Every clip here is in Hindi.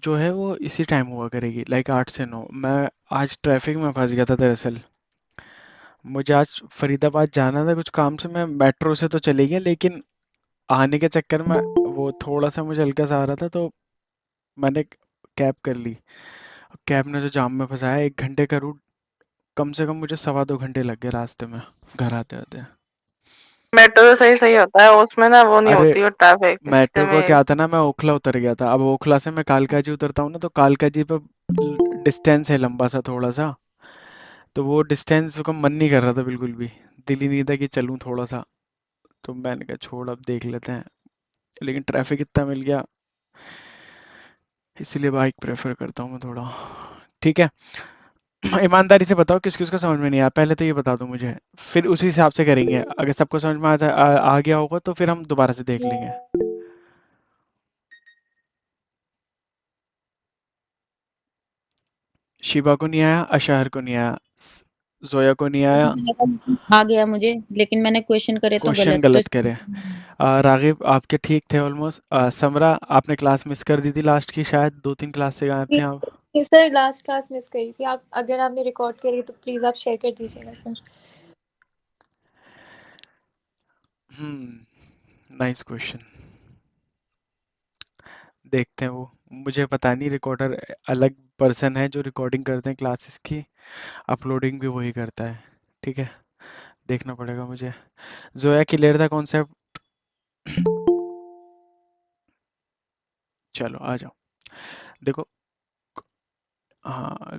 जो है वो इसी टाइम हुआ करेगी, लाइक 8 से 9। मैं आज ट्रैफिक में फंस गया था दरअसल। मुझे आज फरीदाबाद जाना था कुछ काम से, मैं मेट्रो से तो चली गया, लेकिन आने के चक्कर में वो थोड़ा सा मुझे हल्का सा आ रहा था, तो मैंने कैब कर ली। कैब ने जो जाम में फंसाया, 1 घंटे का रूट, कम से कम मुझे 2.25 घंटे लग गए रास्ते में घर आते आते। मेट्रो तो सही सही होता है, उसमें ना वो नहीं अरे होती वो ट्रैफिक इससे मेट्रो को में। क्या था ना, मैं ओखला उतर गया था। अब ओखला से मैं कालकाजी उतरता हूँ ना, तो कालकाजी पे डिस्टेंस है लंबा सा थोड़ा सा, तो वो डिस्टेंस का मन नहीं कर रहा था बिल्कुल भी। दिल ही नहीं था कि चलूँ थोड़ा सा। तो मैंने कहा छोड़, अब देख लेते हैं। लेकिन ट्रैफिक इतना मिल गया, इसीलिए बाइक प्रेफर करता हूँ मैं थोड़ा। ठीक है। ईमानदारी से बताओ किस किस को समझ में नहीं आया, पहले तो ये बता दो मुझे। फिर उसी हिसाब से करेंगे, अगर सबको समझ में आ गया होगा तो फिर हम दोबारा से देख लेंगे। शिवा को नहीं आया, अशहर को नहीं आया, जोया को नहीं आया। आ गया मुझे, लेकिन मैंने क्वेश्चन करे तो क्वेश्चन गलत तो गलत करे। रागिब आपके ठीक थे ऑलमोस्ट। समरा, आपने क्लास मिस कर दी थी लास्ट की, शायद 2-3 क्लास से गायब थे आप। सर लास्ट क्लास मिस करी थी। आप अगर आपने रिकॉर्ड करी तो प्लीज आप शेयर कर दीजिएगा सर। Nice question. देखते हैं वो, मुझे पता नहीं, रिकॉर्डर अलग पर्सन है जो रिकॉर्डिंग करते हैं क्लासेस की, अपलोडिंग भी वही करता है। ठीक है, देखना पड़ेगा मुझे। जोया क्लियर था कॉन्सेप्ट? चलो आ जाओ। देखो, हाँ,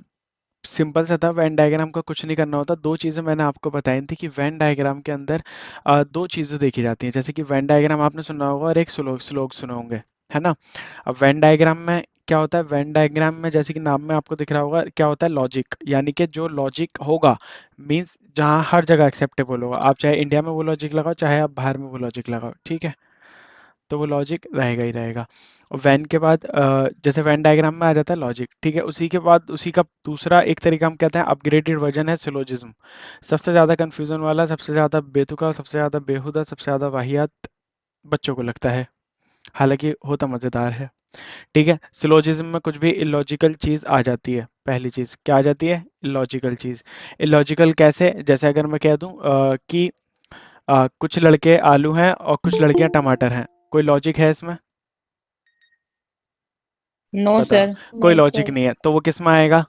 सिंपल सा था। वेन डायग्राम का कुछ नहीं करना होता। दो चीज़ें मैंने आपको बताई थी कि वेन डायग्राम के अंदर दो चीज़ें देखी जाती हैं। जैसे कि वेन डायग्राम आपने सुना होगा और एक स्लोग स्लोग सुने होंगे, है ना। अब वेन डायग्राम में क्या होता है, वेन डायग्राम में जैसे कि नाम में आपको दिख रहा होगा क्या होता है, लॉजिक। यानी कि जो लॉजिक होगा, मीन्स जहाँ हर जगह एक्सेप्टेबल होगा। आप चाहे इंडिया में वो लॉजिक लगाओ, चाहे आप बाहर में वो लॉजिक लगाओ, ठीक है, तो वो लॉजिक रहेगा ही रहेगा। और वैन के बाद जैसे वैन डायग्राम में आ जाता है लॉजिक, ठीक है, उसी के बाद उसी का दूसरा एक तरीका हम कहते हैं अपग्रेडेड वर्जन है सिलोजिज्म। सबसे ज़्यादा कन्फ्यूज़न वाला, सबसे ज़्यादा बेतुका, सबसे ज़्यादा बेहुदा, सबसे ज़्यादा वाहियात बच्चों को लगता है, हालांकि होता मज़ेदार है। ठीक है, सिलोजिज्म में कुछ भी इलॉजिकल चीज़ आ जाती है। पहली चीज़ क्या आ जाती है, इलॉजिकल चीज़। इलॉजिकल कैसे, जैसे अगर मैं कह दूं कि कुछ लड़के आलू हैं और कुछ लड़कियां टमाटर हैं, कोई लॉजिक है इसमें? नो बताओ। सर। कोई नो लॉजिक सर। नहीं है, तो वो किस में आएगा?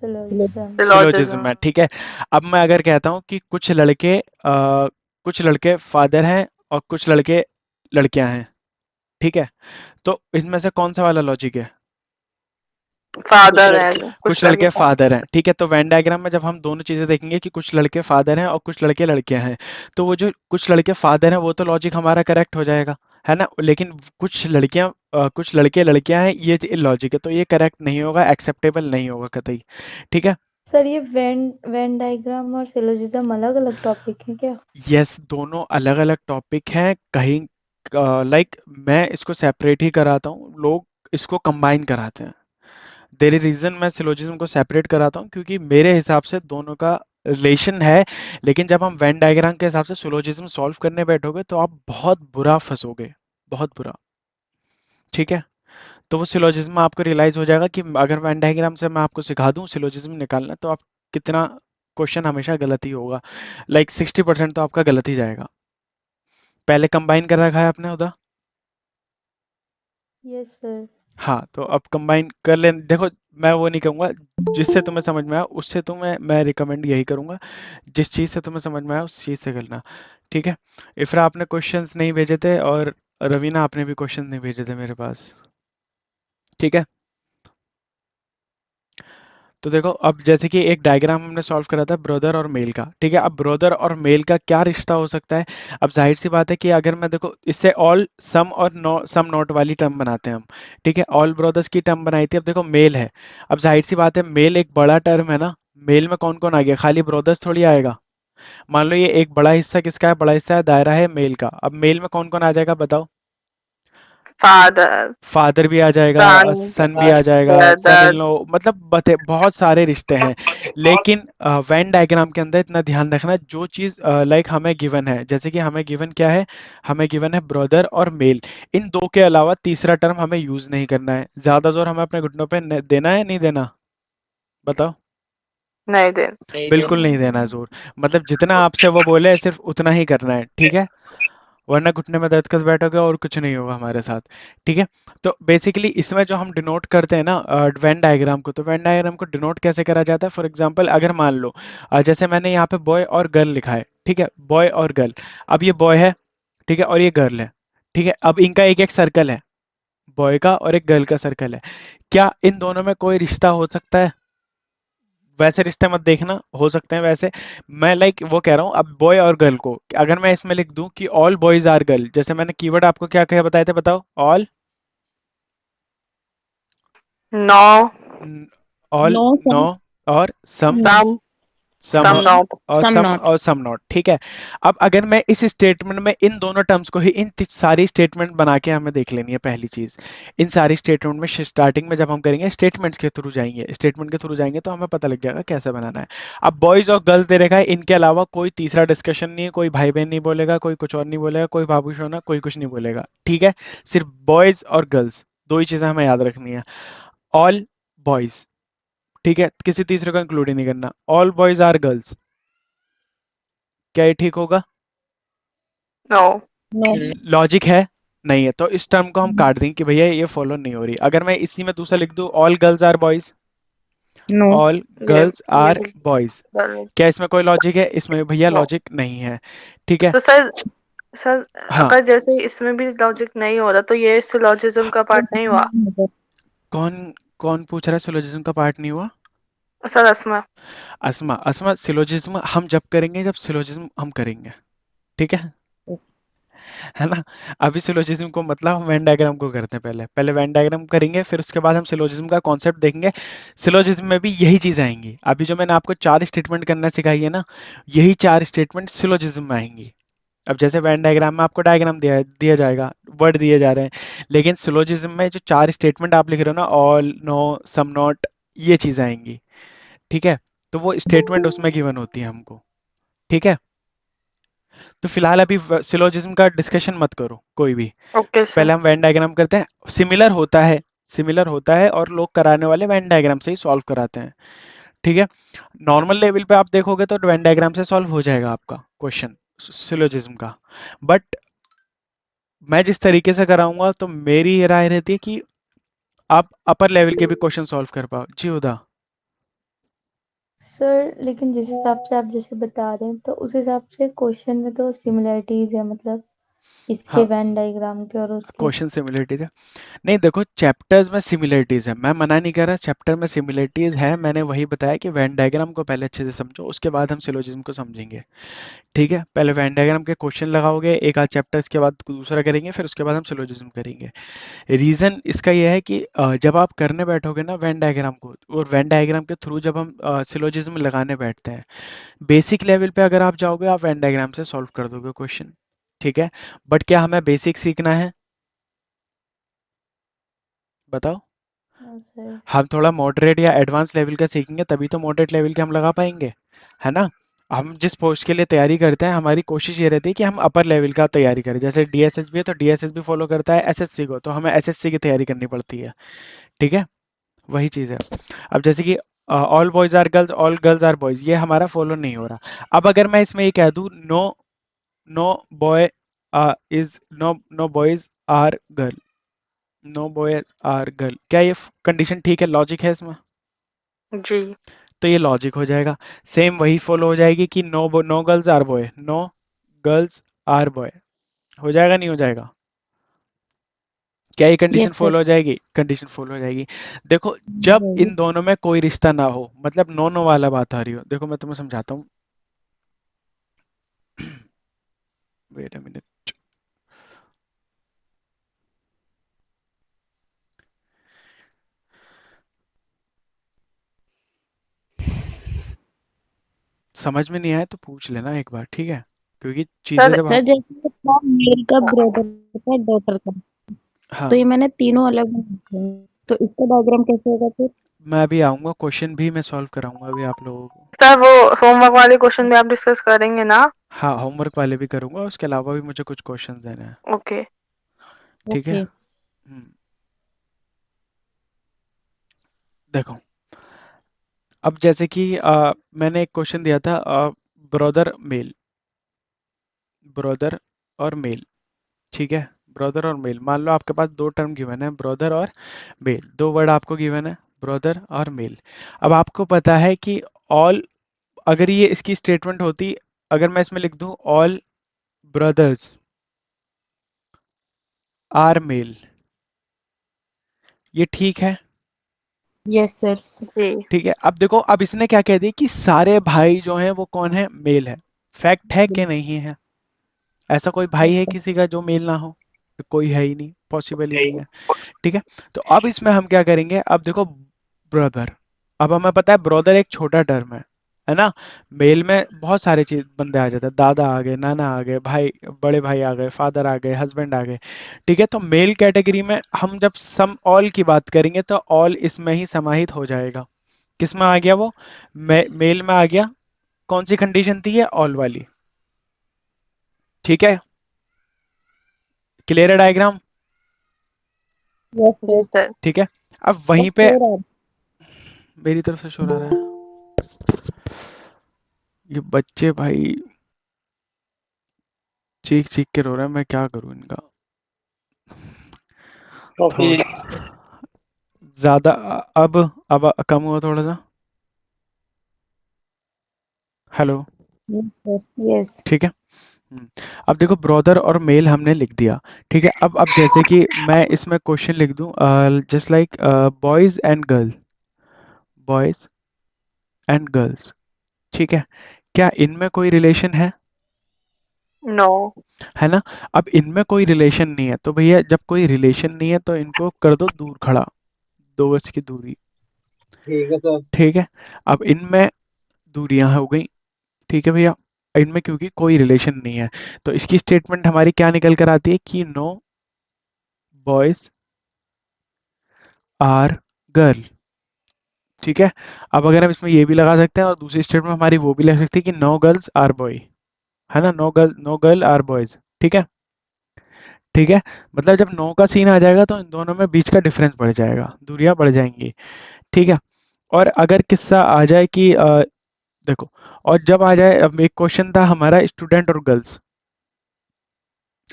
सिलोजिज्म। Syllogism syllogism. में, ठीक है। अब मैं अगर कहता हूँ कि कुछ लड़के फादर हैं और कुछ लड़के लड़कियां हैं, ठीक है, तो इनमें से कौन सा वाला लॉजिक है? फादर है जो, कुछ कुछ लड़के लड़के फादर। फादर हैं, ठीक है। तो वेन डायग्राम में जब हम दोनों चीजें देखेंगे कि कुछ लड़के फादर हैं और कुछ लड़के लड़कियां हैं, तो वो जो कुछ लड़के फादर हैं वो तो लॉजिक हमारा करेक्ट हो जाएगा, है ना। लेकिन कुछ लड़के लड़कियां हैं, ये लॉजिक है, तो ये करेक्ट नहीं होगा, एक्सेप्टेबल नहीं होगा कतई। ठीक है। सर ये वेन वेन डायग्राम और सिलोजिज्म अलग अलग टॉपिक है क्या? यस, दोनों अलग अलग टॉपिक हैं। कहीं लाइक मैं इसको सेपरेट ही कराता हूँ, लोग इसको कंबाइन कराते हैं। देयर इज रीजन मैं सिलोजिज्म को सेपरेट कराता हूँ, क्योंकि मेरे हिसाब से दोनों का रिलेशन है। लेकिन जब हम वेन डायग्राम के हिसाब से सिलोजिज्म सॉल्व करने बैठोगे तो आप बहुत बुरा फंसोगे, बहुत बुरा। ठीक है, तो वो सिलोजिज्म आपको रियलाइज हो जाएगा कि अगर वेन डायग्राम से मैं आपको सिखा दूं सिलोजिज्म निकालना, तो आप कितना क्वेश्चन हमेशा गलत ही होगा, लाइक 60% तो आपका गलत ही जाएगा। पहले कंबाइन कर रखा है आपने उधर? Yes sir. हाँ, तो अब कंबाइन कर ले। देखो, मैं वो नहीं कहूँगा, जिससे तुम्हें समझ में आया उससे तुम्हें मैं रिकमेंड यही करूँगा, जिस चीज़ से तुम्हें समझ में आया उस चीज़ से करना। ठीक है। इफ़रा आपने क्वेश्चंस नहीं भेजे थे, और रवीना आपने भी क्वेश्चन नहीं भेजे थे मेरे पास। ठीक है। तो देखो, अब जैसे कि एक डायग्राम हमने सॉल्व करा था ब्रदर और मेल का, ठीक है। अब ब्रदर और मेल का क्या रिश्ता हो सकता है? अब जाहिर सी बात है कि अगर मैं देखो इससे ऑल सम और नो सम नॉट वाली टर्म बनाते हैं हम, ठीक है। ऑल ब्रदर्स की टर्म बनाई थी, अब देखो मेल है। अब जाहिर सी बात है, मेल एक बड़ा टर्म है ना, मेल में कौन कौन आ गया, खाली ब्रदर्स थोड़ी आएगा। मान लो ये एक बड़ा हिस्सा किसका है, बड़ा हिस्सा है दायरा है मेल का, अब मेल में कौन कौन आ जाएगा बताओ? फादर, फादर भी आ जाएगा, सन, सन भी आ जाएगा, सन इन ब्रदर। लॉ, मतलब बहुत सारे रिश्ते हैं। लेकिन वेन डायग्राम के अंदर इतना ध्यान रखना, जो चीज़ लाइक हमें गिवन है, जैसे कि हमें गिवन क्या है, हमें गिवन है ब्रदर और मेल, इन दो के अलावा तीसरा टर्म हमें यूज़ नहीं करना है। ज़्यादा जोर हमें अपने घुटनों पे देना है नहीं देना, बताओ। नहीं दे। बिल्कुल नहीं देना है जोर, मतलब जितना आपसे वो बोले सिर्फ उतना ही करना है, ठीक है। वरना घुटने में दर्द कर बैठोगे और कुछ नहीं होगा हमारे साथ, ठीक है। तो बेसिकली इसमें जो हम डिनोट करते हैं ना वेन डायग्राम को, तो वेन डायग्राम को डिनोट कैसे करा जाता है, फॉर एग्जांपल अगर मान लो जैसे मैंने यहाँ पे बॉय और गर्ल लिखा है, ठीक है, बॉय और गर्ल। अब ये बॉय है, ठीक है, और ये गर्ल है, ठीक है। अब इनका एक एक सर्कल है, बॉय का और एक गर्ल का सर्कल है। क्या इन दोनों में कोई रिश्ता हो सकता है? वैसे रिश्ते मत देखना, हो सकते हैं वैसे। मैं लाइक वो कह रहा हूँ, अब बॉय और गर्ल को अगर मैं इसमें लिख दूं कि ऑल बॉयज आर गर्ल, जैसे मैंने कीवर्ड आपको क्या क्या बताए थे, बताओ। All, no, all, no no, some और some, some, some, some not. और सम सम नॉट। और सम नॉट, ठीक है। अब अगर मैं इस स्टेटमेंट में इन दोनों टर्म्स को ही, सारी स्टेटमेंट बना के हमें देख लेनी है पहली चीज। इन सारी स्टेटमेंट में स्टार्टिंग में जब हम करेंगे स्टेटमेंट्स के थ्रू जाएंगे, स्टेटमेंट के थ्रू जाएंगे तो हमें पता लग जाएगा कैसे बनाना है। अब बॉयज और गर्ल्स दे रखा है, इनके अलावा कोई तीसरा डिस्कशन नहीं है, कोई भाई बहन नहीं बोलेगा, कोई कुछ और नहीं बोलेगा, कोई बाबू सोना, कोई कुछ नहीं बोलेगा, ठीक है। सिर्फ बॉयज और गर्ल्स, दो ही चीजें हमें याद रखनी है। ऑल बॉयज, ठीक है, किसी तीसरे को इंक्लूड ही नहीं करना। ऑल बॉयज आर गर्ल्स, क्या ये ठीक होगा? नो। नो। लॉजिक है? नहीं है, तो इस टर्म को हम काट देंगे कि भैया ये फॉलो नहीं हो रही। अगर मैं इसी में दूसरा लिख दूं, all girls are boys, no. All ये गर्ल्स ये आर भी बॉयज, गलत। क्या इसमें कोई लॉजिक है? इसमें भैया नो। लॉजिक नहीं है, ठीक है। तो सर हाँ, अगर जैसे इसमें भी लॉजिक नहीं हो रहा तो ये सिलोजिज्म का पार्ट नहीं हुआ। कौन कौन पूछ रहा है सिलोजिज्म का पार्ट नहीं हुआ? सर असमा। अस्मा, अस्मा सिलोजिज्म हम जब करेंगे जब सिलोजिज्म हम करेंगे, ठीक है, है ना। अभी सिलोजिज्म को मतलब हम वेन डायग्राम को करते हैं, पहले पहले वेन डायग्राम करेंगे, फिर उसके बाद हम सिलोजिज्म का कॉन्सेप्ट देखेंगे। सिलोजिज्म में भी यही चीज़ आएंगी, अभी जो मैंने आपको चार स्टेटमेंट करना सिखाई है ना, यही चार स्टेटमेंट सिलोजिज्म में आएंगी। अब जैसे वेन डायग्राम में आपको डायग्राम दिया दिया जाएगा, वर्ड दिए जा रहे हैं, लेकिन सिलोजिज्म में जो चार स्टेटमेंट आप लिख रहे हो ना, ऑल, नो, सम नॉट, ये चीज़ आएंगी, ठीक है। तो वो स्टेटमेंट उसमें गिवन होती है हमको, ठीक है। तो फिलहाल अभी सिलोजिज्म का डिस्कशन मत करो कोई भी, ओके सर। पहले हम वेन डायग्राम करते हैं। सिमिलर होता है, सिमिलर होता है, और लोग कराने वाले वेन डायग्राम से ही सॉल्व कराते हैं, ठीक है। नॉर्मल लेवल पे आप देखोगे तो वेन डायग्राम से सॉल्व हो जाएगा आपका क्वेश्चन सिलोजिज्म का। बट मैं जिस तरीके से कराऊंगा तो मेरी ये राय रहती है कि आप अपर लेवल के भी क्वेश्चन सॉल्व कर पाओ जी, उदा। सर लेकिन जिस हिसाब से आप जैसे बता रहे हैं तो उस हिसाब से क्वेश्चन में तो सिमिलरिटीज है, मतलब इसके हाँ, वेन डायग्राम के और उसके। क्वेश्चन सिमिलरिटी है। नहीं देखो, चैप्टर्स में सिमिलरिटीज है, मैं मना नहीं कर रहा, चैप्टर में सिमिलरिटीज है, मैंने वही बताया कि वेन डायग्राम को पहले अच्छे से समझो, उसके बाद हम सिलोजिज्म को समझेंगे, ठीक है। पहले वेन डायग्राम के क्वेश्चन लगाओगे एक आध चैप्टर, इसके बाद दूसरा करेंगे, फिर उसके बाद हम सिलोजिज्म करेंगे। रीज़न इसका यह है कि जब आप करने बैठोगे ना वेन डायग्राम को, और वेन डायग्राम के थ्रू जब हम सिलोजिज्म लगाने बैठते हैं, बेसिक लेवल पे अगर आप जाओगे आप वेन डायग्राम से सॉल्व कर दोगे क्वेश्चन, ठीक है। बट क्या हमें बेसिक सीखना है, बताओ। हाँ सर। हम थोड़ा मॉडरेट या एडवांस लेवल का सीखेंगे तभी तो मॉडरेट लेवल के हम लगा पाएंगे, है ना। हम जिस पोस्ट के लिए तैयारी करते हैं, हमारी कोशिश ये रहती है कि हम अपर लेवल का तैयारी करें, जैसे डीएसएसबी है तो डीएसएसबी फॉलो करता है एसएससी को, तो हमें एसएससी की तैयारी करनी पड़ती है, ठीक है। वही चीज़ है। अब जैसे कि all boys are girls, all girls are boys, ये हमारा फॉलो नहीं हो रहा। अब अगर मैं इसमें ये कह दूं, no, no boy is, no, no boys are girl, no boys are girl, क्या ये कंडीशन ठीक है, लॉजिक है इसमें? जी। तो ये लॉजिक हो जाएगा। सेम वही फॉलो हो जाएगी कि no, no girls are boy, no girls are boy, हो जाएगा नहीं हो जाएगा? क्या ये कंडीशन यस सर। फॉलो हो जाएगी? कंडीशन फॉलो हो जाएगी। देखो, जब इन दोनों में कोई रिश्ता ना हो, मतलब नो नो वाला बात आ रही हो, देखो मैं तुम्हें समझाता हूँ। वेट अ मिनट, समझ में नहीं आया तो पूछ लेना एक बार, ठीक है, क्योंकि चीजें सर जब सर हम, जैसे था मेल का ब्रदर का डॉटर का। हाँ तो ये मैंने तीनों अलग बनाए हैं। तो इसका डायग्राम कैसे होगा फिर? मैं अभी आऊंगा, क्वेश्चन भी मैं सॉल्व कराऊंगा अभी आप लोगों को। सर वो होमवर्क वाले क्वेश्चन भी आप डिस्कस करेंगे ना? हाँ, होमवर्क वाले भी करूंगा, उसके अलावा भी मुझे कुछ क्वेश्चन देने हैं। ओके। ठीक है। ओके। देखो, अब जैसे कि मैंने एक क्वेश्चन दिया था, ब्रदर मेल, ब्रदर और मेल। ठीक है, ब्रदर और मेल, मान लो आपके पास दो टर्म गिवन है, ब्रदर और मेल, दो वर्ड आपको गिवन है, ब्रदर और मेल। अब आपको पता है कि ऑल, अगर ये इसकी स्टेटमेंट होती, अगर मैं इसमें लिख दूं ऑल ब्रदर्स आर मेल, ये ठीक है? Yes sir. जी। ठीक है, अब देखो, अब इसने क्या कह दिया कि सारे भाई जो हैं वो कौन है, मेल है। फैक्ट है कि नहीं है? ऐसा कोई भाई है किसी का जो मेल ना हो? कोई है ही नहीं, पॉसिबल ही नहीं है। ठीक है, तो अब इसमें हम क्या करेंगे, अब देखो ब्रदर, अब हमें पता है ब्रदर एक छोटा टर्म है ना? मेल में बहुत सारे चीज बंदे आ जाते हैं, दादा आ गए, नाना आ गए, भाई, बड़े भाई आ गए, फादर आ गए, हस्बैंड आ गए। ठीक है, तो मेल कैटेगरी में हम जब सम ऑल की बात करेंगे तो ऑल इसमें ही समाहित हो जाएगा। किस में आ गया वो? मेल में आ गया। कौन सी कंडीशन थी ये, ऑल वाली। ठीक है, क्लियर है डायग्राम? यस जी सर। सर। ठीक है, अब वहीं पे श्योर आप? मेरी तरफ से शोर आ रहा है। ये बच्चे भाई चीख चीख के रो रहे हैं, मैं क्या करूं इनका। थोड़ा ज्यादा, अब कम हुआ थोड़ा सा। हेलो? Yes sir. यस। ठीक है। हम्म, अब देखो ब्रदर और मेल हमने लिख दिया। ठीक है, अब जैसे कि मैं इसमें क्वेश्चन लिख दूं, just like boys and girl, boys and girls. ठीक है, क्या इनमें कोई रिलेशन नो। है ना? अब इनमें कोई रिलेशन नहीं है, तो भैया जब कोई रिलेशन नहीं है तो इनको कर दो दूर खड़ा, 2 गज की दूरी। ठीक है सर। ठीक है, अब इनमें दूरियां हो गई। ठीक है भैया, इनमें क्योंकि कोई रिलेशन नहीं है, तो इसकी स्टेटमेंट हमारी क्या निकल कर आती है कि नो बॉयज आर गर्ल। ठीक है, अब अगर हम इसमें ये भी लगा सकते हैं और दूसरी स्टेटमेंट हमारी वो भी लग सकती है कि नो गर्ल्स आर बॉय, है ना? No girl are boys. ठीक है। ठीक है, मतलब जब नो का सीन आ जाएगा तो इन दोनों में बीच का डिफरेंस बढ़ जाएगा, दूरियां बढ़ जाएंगी। ठीक है, और अगर किस्सा आ जाए कि देखो, और जब आ जाए, अब एक क्वेश्चन था हमारा स्टूडेंट और गर्ल्स,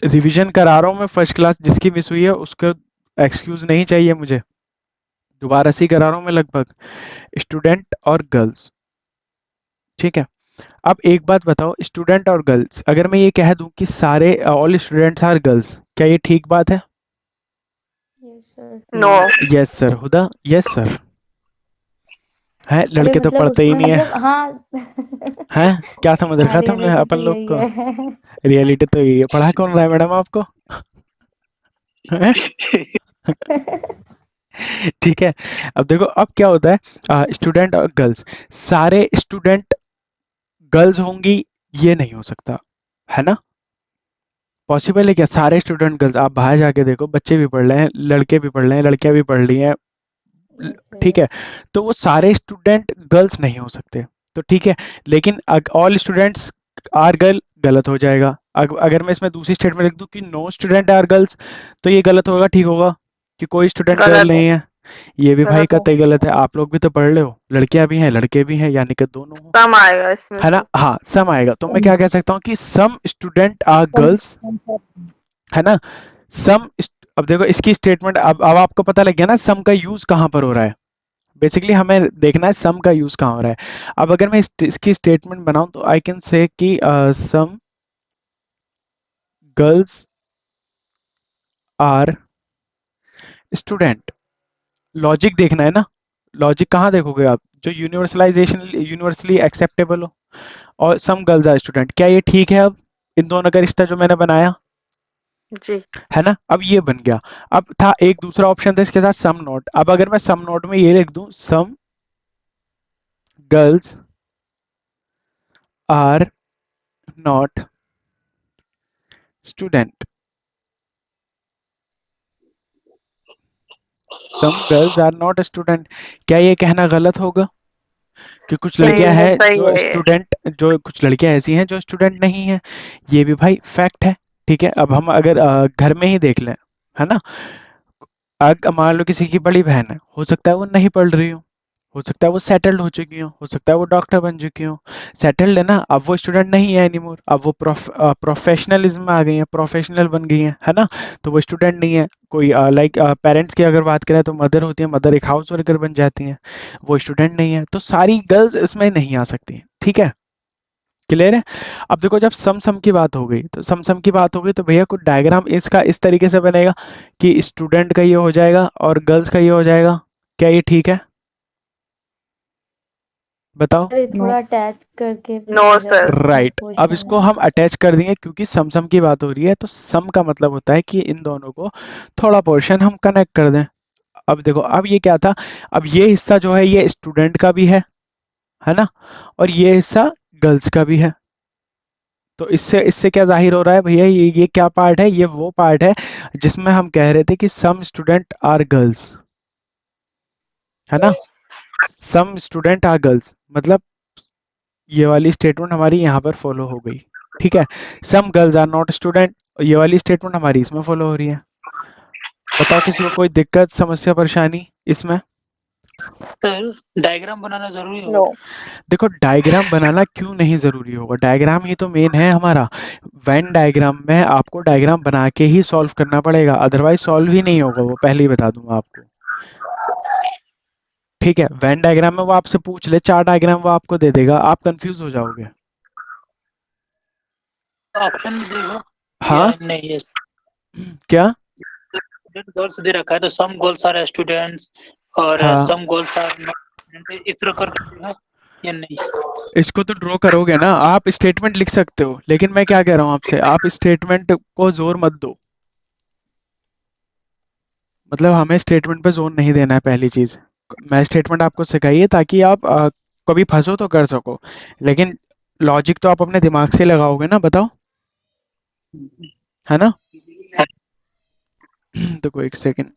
रिवीजन करा रहा हूँ मैं फर्स्ट क्लास, जिसकी मिस हुई है उसको एक्सक्यूज नहीं चाहिए मुझे, दोबारा से ही करा रहा हूँ मैं लगभग। स्टूडेंट और गर्ल्स। ठीक है, अब एक बात बताओ, स्टूडेंट और गर्ल्स, अगर मैं ये कह दूं कि सारे ऑल स्टूडेंट्स आर गर्ल्स, क्या ये ठीक बात है? Yes sir. No. Yes sir, Huda, yes sir. है, अरे लड़के तो मतलब पढ़ते ही उसमें नहीं है। मतलब हाँ हैं, क्या समझ हाँ रखा था हमने रियलिटी तो अपन लोग यही को? है। रियलिटी तो यही है, पढ़ा कौन रहा है मैडम आपको? हैं? ठीक है, अब देखो अब क्या होता है, स्टूडेंट और गर्ल्स, सारे स्टूडेंट गर्ल्स होंगी, ये नहीं हो सकता, है ना? पॉसिबल है क्या सारे स्टूडेंट गर्ल्स? आप बाहर जाके देखो, बच्चे भी पढ़ रहे हैं, लड़के भी पढ़ रहे हैं, लड़कियां भी पढ़ रही हैं। यस ठीक सर। है, तो वो सारे स्टूडेंट गर्ल्स नहीं हो सकते। तो ठीक है, लेकिन ऑल स्टूडेंट्स आर गर्ल, गलत हो जाएगा। अगर मैं इसमें दूसरी स्टेटमेंट लिख दूं कि नो स्टूडेंट आर गर्ल्स, तो ये गलत होगा, ठीक होगा, कि कोई स्टूडेंट गर्ल गलत है। नहीं है। ये भी भाई गलत है। कतई गलत है, आप लोग भी तो पढ़ रहे हो, लड़कियां भी हैं लड़के भी हैं, यानी कि दोनों हो, सम आएगा इसमें है ना? से। हाँ, सम आएगा, तो मैं क्या कह सकता हूँ कि सम स्टूडेंट आर गर्ल्स, कम। है ना? सम, अब देखो इसकी स्टेटमेंट, अब आपको पता लग गया ना सम का यूज कहाँ पर हो रहा है। बेसिकली हमें देखना है सम का यूज कहाँ हो रहा है। अब अगर मैं इसकी स्टेटमेंट बनाऊं तो आई कैन से कि some girls are student. Logic देखना है ना, लॉजिक कहाँ देखोगे आप, जो यूनिवर्सलाइजेशन यूनिवर्सली एक्सेप्टेबल हो। और सम गर्ल्स आर स्टूडेंट, क्या ये ठीक है? अब इन दोनों का रिश्ता जो मैंने बनाया, जी। है ना? अब ये बन गया। अब था एक दूसरा ऑप्शन था इसके साथ सम नॉट, अब अगर मैं सम नॉट में ये लिख दूं some girls are not student, some girls are not student. क्या ये कहना गलत होगा कि कुछ सही लड़कियां है, हैं सही जो है ये। स्टूडेंट, जो कुछ लड़कियां ऐसी हैं जो स्टूडेंट नहीं हैं? ये भी भाई फैक्ट है। ठीक है, अब हम अगर घर में ही देख लें, है ना, मान लो किसी की बड़ी बहन है, हो सकता है वो नहीं पढ़ रही हो सकता है वो सेटल्ड हो चुकी हो सकता है वो डॉक्टर बन चुकी हो। सेटल्ड है ना, अब वो स्टूडेंट नहीं है एनीमोर, अब वो प्रोफेशनलिज्म में आ गई है, प्रोफेशनल बन गई है ना। तो वो स्टूडेंट नहीं है। कोई लाइक पेरेंट्स की अगर बात करें तो मदर होती है, मदर एक हाउस वर्कर बन जाती है, वो स्टूडेंट नहीं है। तो सारी गर्ल्स इसमें नहीं आ सकती, ठीक है, क्लियर है। अब देखो, जब सम सम की बात हो गई तो सम सम की बात हो गई तो भैया कुछ डायग्राम इसका इस तरीके से बनेगा कि स्टूडेंट का ये हो जाएगा और गर्ल्स का ये हो जाएगा। क्या ये ठीक है? बताओ। अरे नो थोड़ा अटैच करके नो भेजा सर। था राइट, अब क्वेश्चन इसको में। हम अटैच कर देंगे क्योंकि सम सम की बात हो रही है, तो सम का मतलब होता है कि इन दोनों को थोड़ा पोर्शन हम कनेक्ट कर दें। अब देखो, अब ये क्या था, अब ये हिस्सा जो है ये स्टूडेंट का भी है ना, और ये हिस्सा गर्ल्स का भी है। तो इससे इससे क्या जाहिर हो रहा है भैया, ये क्या पार्ट है, ये वो पार्ट है जिसमें हम कह रहे थे कि सम स्टूडेंट आर गर्ल्स, है ना, सम स्टूडेंट आर गर्ल्स, मतलब ये वाली स्टेटमेंट हमारी यहाँ पर फॉलो हो गई। ठीक है, some girls are not student, ये वाली स्टेटमेंट हमारी इसमें फॉलो हो रही है। बताओ किसी को कोई दिक्कत, समस्या, परेशानी इसमें? सर डायग्राम बनाना जरूरी नो। होगा? देखो, डायग्राम बनाना क्यों नहीं जरूरी होगा, डायग्राम ही तो मेन है हमारा। वेन डायग्राम में आपको डायग्राम बना के ही सॉल्व करना पड़ेगा, अदरवाइज सॉल्व ही नहीं होगा वो, पहले ही बता दूंगा आपको। ठीक है, वेन डायग्राम में वो आपसे पूछ ले 4 डायग्राम वो आपको दे देगा, आप कंफ्यूज हो जाओगे। ऑप्शन देखो हाँ, या नहीं है? क्या? स्टूडेंट गोल्स दे रखा है तो सम गोल्स आर स्टूडेंट्स और हाँ, सम गोल्स आर नॉट, इस तरह करके देगा या नहीं? इसको तो ड्रॉ करोगे ना, आप स्टेटमेंट लिख सकते हो, लेकिन मैं क्या कह रहा हूँ आपसे, आप स्टेटमेंट को जोर मत दो। मतलब हमें स्टेटमेंट पे जोर नहीं देना है, पहली चीज। मैं स्टेटमेंट आपको सिखाई है ताकि आप कभी फंसो तो कर सको, लेकिन लॉजिक तो आप अपने दिमाग से लगाओगे ना, बताओ, है ना। तो कोई एक सेकंड।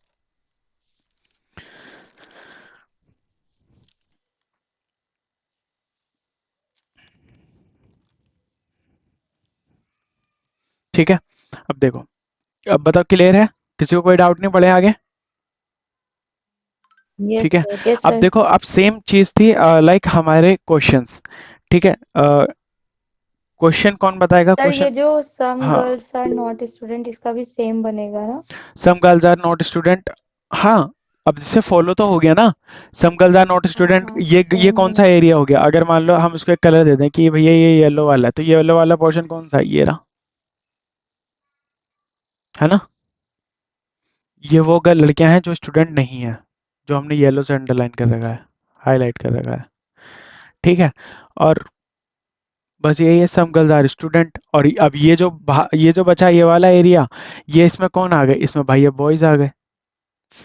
ठीक है, अब देखो, अब बताओ, क्लियर है, किसी को कोई डाउट नहीं पड़े आगे? यस ठीक है, सर। यस अब सर। देखो, अब सेम चीज थी लाइक हमारे क्वेश्चंस। ठीक है, क्वेश्चन कौन बताएगा सर ये क्वेश्चन? जो सम हाँ, गर्ल्स आर नॉट स्टूडेंट इसका भी सेम बनेगा ना? Some girls are not student. हाँ, अब जिससे फॉलो तो हो गया ना, सम गर्ल्स आर नॉट हाँ स्टूडेंट, हाँ ये सेम कौन सा बनेगा। एरिया हो गया? अगर मान लो हम उसको एक कलर दे दें कि भैया ये येलो वाला है, तो ये येलो वाला पोर्शन कौन सा है? ये रहा, है ना। ये वो लड़कियां हैं जो स्टूडेंट नहीं है, जो हमने येलो से अंडरलाइन कर रखा है, हाईलाइट कर रखा है। ठीक है, और बस यही है, सम गर्ल्स आर स्टूडेंट। और अब ये जो बचा ये वाला एरिया, ये इसमें कौन आ गए? इसमें भाई ये बॉयज आ गए।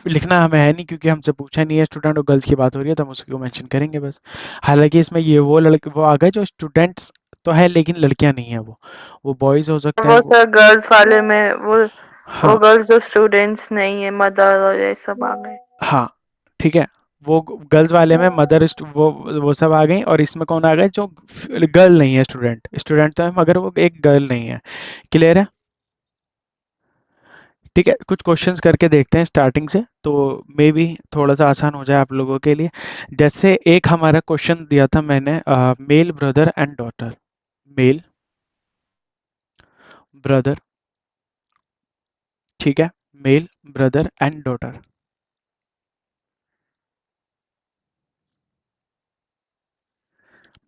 लिखना हमें है नहीं क्योंकि हमसे पूछा नहीं है, स्टूडेंट और गर्ल्स की बात हो रही है तो हम उसको मेंशन करेंगे बस। हालांकि इसमें ये वो लड़के वो आ गए जो स्टूडेंट्स तो है लेकिन लड़कियां नहीं है, वो बॉयज हो सकते हैं वो वो। सर गर्ल्स वाले में वो हाँ, गर्ल्स जो स्टूडेंट्स नहीं है, मदर और ये सब आ गए। हाँ, ठीक है, वो गर्ल्स वाले में मदर वो सब आ गई, और इसमें कौन आ गए? जो गर्ल नहीं है, स्टूडेंट स्टूडेंट तो है मगर वो एक गर्ल नहीं है। क्लियर है? ठीक है, कुछ क्वेश्चंस करके देखते हैं स्टार्टिंग से, तो मे बी थोड़ा सा आसान हो जाए आप लोगों के लिए। जैसे एक हमारा क्वेश्चन दिया था मैंने, male brother and daughter, male brother, ठीक है, male brother and daughter,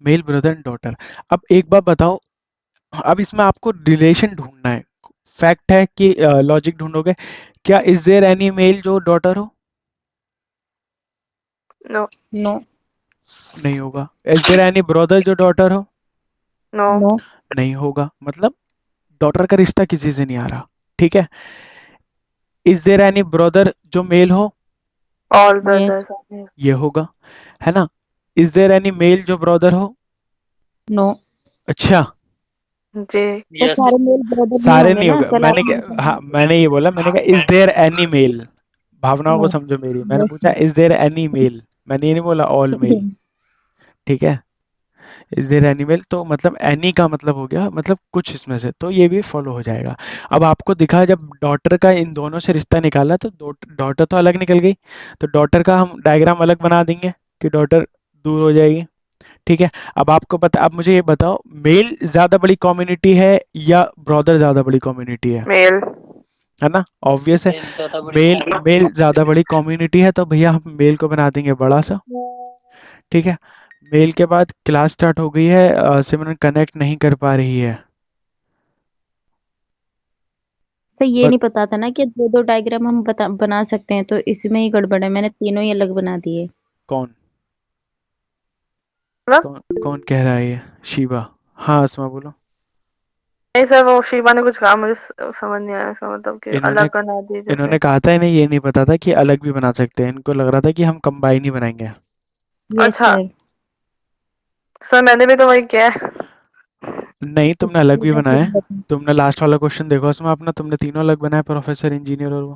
male brother and daughter. अब एक बात बताओ, अब इसमें आपको रिलेशन ढूंढना है, फैक्ट है कि लॉजिक ढूंढोगे? क्या इज देयर एनी मेल जो डॉटर हो? नो। नो। नहीं होगा। इज देयर एनी ब्रदर जो डॉटर हो? नो। नो। नहीं होगा, मतलब डॉटर का रिश्ता किसी से नहीं आ रहा। ठीक है, इज देयर एनी ब्रदर जो मेल हो? All yes. ब्रदर्स। ये होगा, है ना। इज देयर एनी मेल जो ब्रदर हो? नो। अच्छा, जी। तो यस। सारे मेल ब्रदर नहीं सारे होंगे नहीं ना, होगा, कल आप मैंने क्या, मेंशन हाँ करेंगे। मैंने ये बोला, मैंने कहा इज देयर एनी मेल, भावनाओं को नो समझो मेरी। मैंने पूछा इज देयर एनी मेल, मैंने ये नहीं बोला ऑल मेल। ठीक है, इज देयर एनी मेल तो मतलब एनी का मतलब हो गया मतलब कुछ इसमें से, तो ये भी फॉलो हो जाएगा। अब आपको दिखा जब डॉटर का इन दोनों से रिश्ता निकाला तो डॉटर तो अलग निकल गई, तो डॉटर का हम डायग्राम अलग बना देंगे कि डॉटर दूर हो जाएगी। ठीक है, अब आपको पता, अब मुझे ये बताओ मेल ज्यादा बड़ी कम्युनिटी है या ब्रदर ज्यादा बड़ी कम्युनिटी मेल। है ना? ऑब्वियस है, मेल ज्यादा बड़ी मेल कॉमन। मेल ज्यादा बड़ी कम्युनिटी है, तो भैया हम मेल को बना देंगे बड़ा सा। ठीक है, मेल के बाद क्लास स्टार्ट हो गई है, सिमरन कनेक्ट नहीं कर पा रही है। सर ये बट नहीं पता था ना कि दो दो डायग्राम हम बना सकते हैं, तो इसमें ही गड़बड़ है, मैंने तीनों ही अलग बना दिए। कौन मतलब कौन कह रहा है ये? शिवा? हाँ अस्मा बोलो। नहीं सर, वो शिवा ने कुछ कहा, मुझे समझ नहीं आया इसका मतलब कि इन्होंने अलग बना दी जैसे। इन्होंने कहा था, इन्हें ये नहीं पता था कि अलग भी बना सकते हैं, इनको लग रहा था कि हम कंबाइन ही बनाएंगे। यस अच्छा सर। सर, मैंने भी तो वही किया है। नहीं, तुमने अलग भी बनाए। तुमने लास्ट वाला क्वेश्चन देखो उसमें अपना, तुमने तीनों अलग बनाए, प्रोफेसर, इंजीनियर और वो,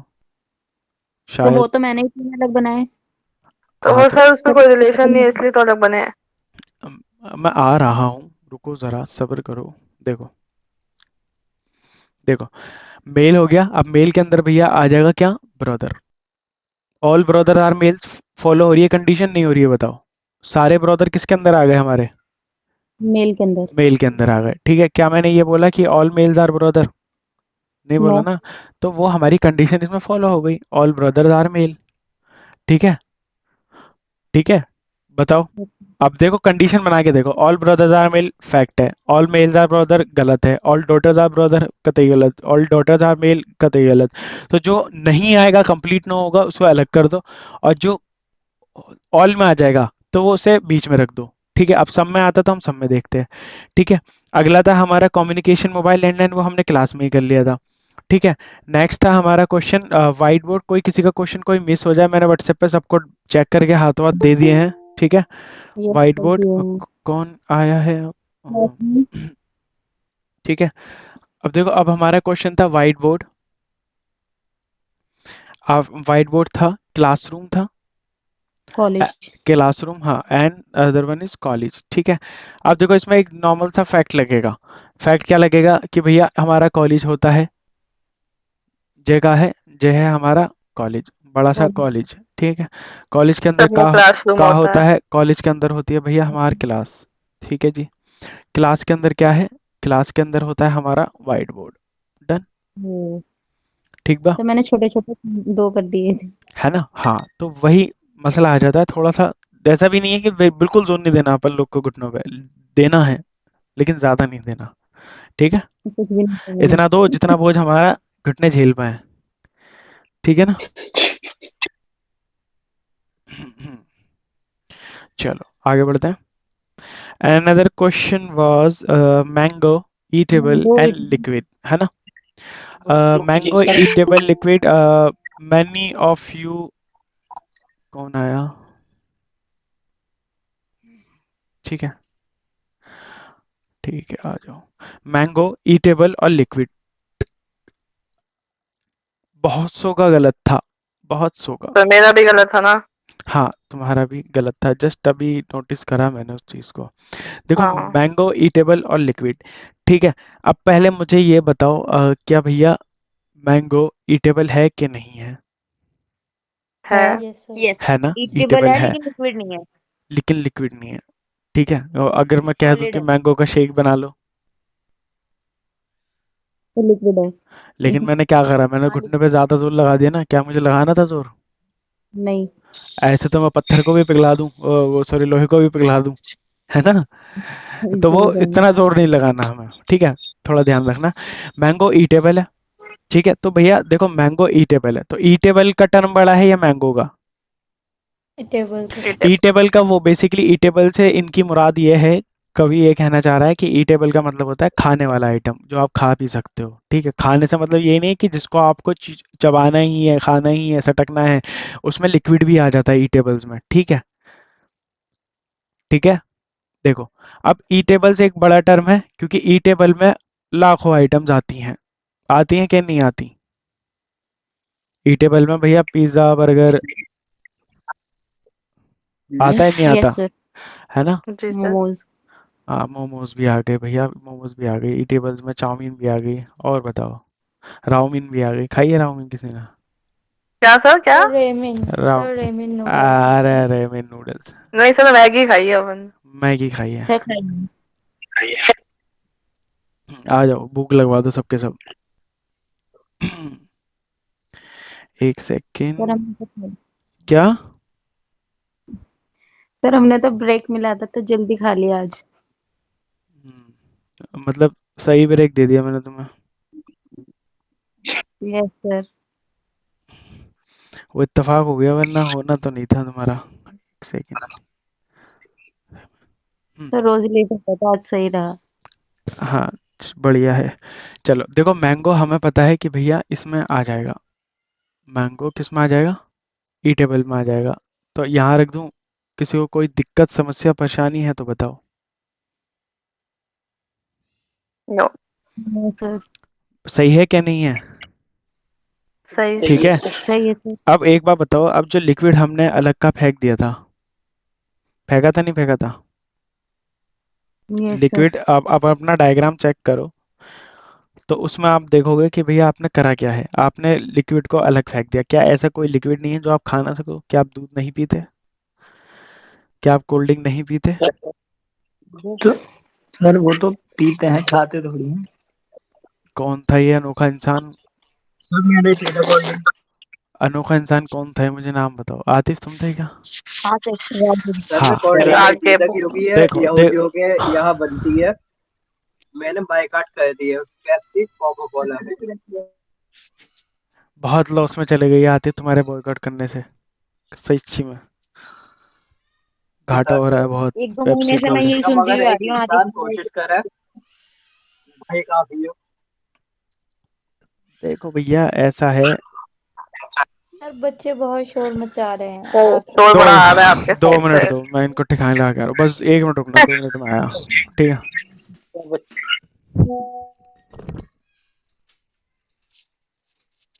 तो वो शायद। तो मैंने ही तीन अलग बनाए। तो हाँ वो तो सर उसमें सर कोई रिलेशन नहीं है, इसलिए तो अलग बने हैं। मैं आ रहा हूँ, रुको जरा सब्र करो। देखो देखो, मेल हो गया, अब मेल के अंदर भैया आ जाएगा क्या? Brother. All brother are males, follow हो रही है कंडीशन, नहीं हो रही है बताओ? सारे ब्रदर किसके अंदर आ गए हमारे? मेल के अंदर। मेल के अंदर आ गए। ठीक है, क्या मैंने ये बोला कि ऑल मेल्स आर ब्रदर? नहीं नो। बोला ना। तो वो हमारी कंडीशन इसमें फॉलो हो गई, ऑल ब्रदर्स आर मेल। ठीक है, ठीक है, बताओ। अब देखो कंडीशन बना के देखो, all brothers are male fact है, ऑल मेल्स आर ब्रदर गलत है, ऑल डॉटर्स आर ब्रदर कतई गलत, ऑल डॉटर्स आर मेल कतई गलत। तो जो नहीं आएगा, कंप्लीट ना होगा, उसको अलग कर दो, और जो ऑल में आ जाएगा तो वो उसे बीच में रख दो। ठीक है, अब सब में आता तो हम सब में देखते हैं। ठीक है, अगला था हमारा कम्युनिकेशन मोबाइल लैंडलाइन, वो हमने क्लास में ही कर लिया था। ठीक है, नेक्स्ट था हमारा क्वेश्चन वाइट बोर्ड, कोई किसी का क्वेश्चन कोई मिस हो जाए, मैंने व्हाट्सएप पे सबको चेक करके हाथ वाथ दे दिए हैं। ठीक है, यस वाइट सर बोर्ड दिए हैं। कौन आया है? हम्म। ठीक है, अब देखो, अब हमारा क्वेश्चन था वाइट बोर्ड, वाइट बोर्ड था, क्लासरूम था, कॉलेज। क्लासरूम हाँ, and other one is college. ठीक है, अब देखो इसमें एक नॉर्मल सा फैक्ट लगेगा। फैक्ट क्या लगेगा कि भैया हमारा कॉलेज होता है, जगह है, जय है हमारा कॉलेज, बड़ा सा कॉलेज। कॉलेज। ठीक है, कॉलेज के अंदर तब वो क्लासरूम का होता होता है। है? कॉलेज के अंदर होती है भैया हमारी क्लास। ठीक है जी, क्लास के अंदर क्या है? क्लास के अंदर होता है हमारा वाइट बोर्ड। डन। वो ठीक बा? तो मैंने छोटे छोटे दो कर दिए थे। है ना? हाँ, तो वही मसला आ जाता है थोड़ा सा। ऐसा भी नहीं है कि बिल्कुल जोर नहीं देना अपन लोग को घुटनों पे, देना है, लेकिन ज्यादा नहीं देना। ठीक है, कुछ भी नहीं चाहिए इतना दो मुझे। जितना बोझ हमारा घुटने झेल पाए। ठीक है ना? चलो आगे बढ़ते हैं। Another question was mango eatable mango and liquid, है ना? जी Mango sir. eatable liquid, many of you, कौन आया? ठीक है, ठीक है, आ जाओ। मैंगो ईटेबल और लिक्विड, बहुत सौ का गलत था, बहुत सौ का। तो मेरा भी गलत था ना। हाँ, तुम्हारा भी गलत था, जस्ट अभी नोटिस करा मैंने उस चीज को। देखो, हाँ मैंगो ईटेबल और लिक्विड। ठीक है, अब पहले मुझे ये बताओ, क्या भैया मैंगो ईटेबल है कि नहीं है? है। Yes sir. यस, है ना? ईटेबल ईटेबल है है, लेकिन लिक्विड नहीं है, लेकिन लिक्विड नहीं है। ठीक है, और अगर मैं कह दूं सॉलिड कि है। मैंगो का शेक बना लो, तो लिक्विड है। लेकिन मैंने क्या करा, मैंने हाँ घुटने पे ज्यादा जोर लगा दिया ना, क्या मुझे लगाना था जोर? नहीं। ऐसे तो मैं पत्थर को भी पिघला दूं, वो सॉरी लोहे को भी पिघला दूं, है ना? तो वो इजीली करना। इतना जोर नहीं लगाना हमें। ठीक है, थोड़ा ध्यान रखना। मैंगो ईटेबल है। ठीक है, तो भैया देखो मैंगो ईटेबल है, तो ईटेबल का टर्म बड़ा है या मैंगो का? टेबल से। ईटेबल का, वो बेसिकली ईटेबल से इनकी मुराद ये है, कवि ये कहना चाह रहा है कि ईटेबल का मतलब होता है खाने वाला आइटम, जो आप खा पी सकते हो। ठीक है, खाने से मतलब ये नहीं है कि जिसको आपको चबाना ही है, खाना ही है, सटकना है, उसमें लिक्विड भी आ जाता है ईटेबल्स में। ठीक है, ठीक है, देखो, अब ईटेबल से एक बड़ा टर्म है, क्योंकि ईटेबल में लाखों आइटम्स आती हैं, आती हैं कि नहीं आती? ईटेबल में भैया पिज्ज़ा बर्गर आता है नहीं यस आता, सर। है ना? जी सर। मोमोज। हाँ मोमोज भी आ गए भैया, मोमोज भी आ गए, ईटेबल्स में चाउमीन भी आ गई। और बताओ, राउमीन भी आ गई, खाइए राउमीन किसी ने? क्या सर, क्या? सर रेमिन, राउ सर रेमिन नूडल्स। अरे रेमेन नूडल्स, नहीं सर, मैगी खाई है अपन। मैगी खाई है। सर खाइए। आ जाओ, भूख लगवा दो सबके सब। एक सर सेकेंड। हमने तो क्या? सर हमने तो ब्रेक मिला था तो जल्दी खा लिया आज। मतलब सही ब्रेक दे दिया मैंने तुम्हें। Yes sir. वो इत्तेफाक हो गया, वरना होना तो नहीं था तुम्हारा। एक सेकेंड। तो रोज ले सकता था, आज सही रहा। हाँ बढ़िया है। चलो देखो, मैंगो हमें पता है कि भैया इसमें आ जाएगा। मैंगो किस में आ जाएगा? ई टेबल में आ जाएगा। तो यहाँ रख दूँ? किसी को कोई दिक्कत समस्या परेशानी है तो बताओ। नो। No sir. सही है क्या नहीं है? सही। ठीक है। सही है सर। अब एक बात बताओ, अब जो लिक्विड हमने अलग का फेंक दिया था, फेंका था नहीं फेंका था? Yes sir. लिक्विड, अब अपना डायग्राम चेक करो, तो उसमें आप देखोगे कि भैया आपने करा क्या है। आपने लिक्विड को अलग फेंक दिया। क्या ऐसा कोई लिक्विड नहीं है जो आप खा ना सको? क्या आप दूध नहीं पीते? क्या आप कोल्ड ड्रिंक नहीं पीते? तो सर वो तो पीते हैं, खाते थोड़ी हैं। कौन था ये अनोखा इंसान? सर मैंने पीता कोल्ड ड्रिंक। अनोखा इंसान कौन था ये मुझे नाम बताओ। आतिफ तुम थे क्या? हाँ सर। सर मैं हाँ। कोल्ड ड्रिंक नहीं आगे पीता क्योंकि ये देखो यहूदियों के यहाँ बनती है। मैंने बायकॉट कर दी है पेप्सी कोका कोला। बहुत लॉस में चले गए आतिफ तुम्हारे बॉयकॉट करने से, सच्ची में घाटा हो रहा है बहुत। एक दो महीने पेप्सी से मैं कोल्ड ड्रिंक। यही कम सुनती अगर हुई आ एक रही हूँ इंसान कोशिश करे भाई काफी हो। देखो भैया ऐसा है। सर बच्चे बहुत शोर मचा रहे हैं, तो आप शोर दो बड़ा आ रहा है आपके दो साइड मिनट से। दो, मैं इनको ठिकाने लगा के आ रहा हूँ, बस 1 मिनट रुकना, 2 मिनट में आया। ठीक है।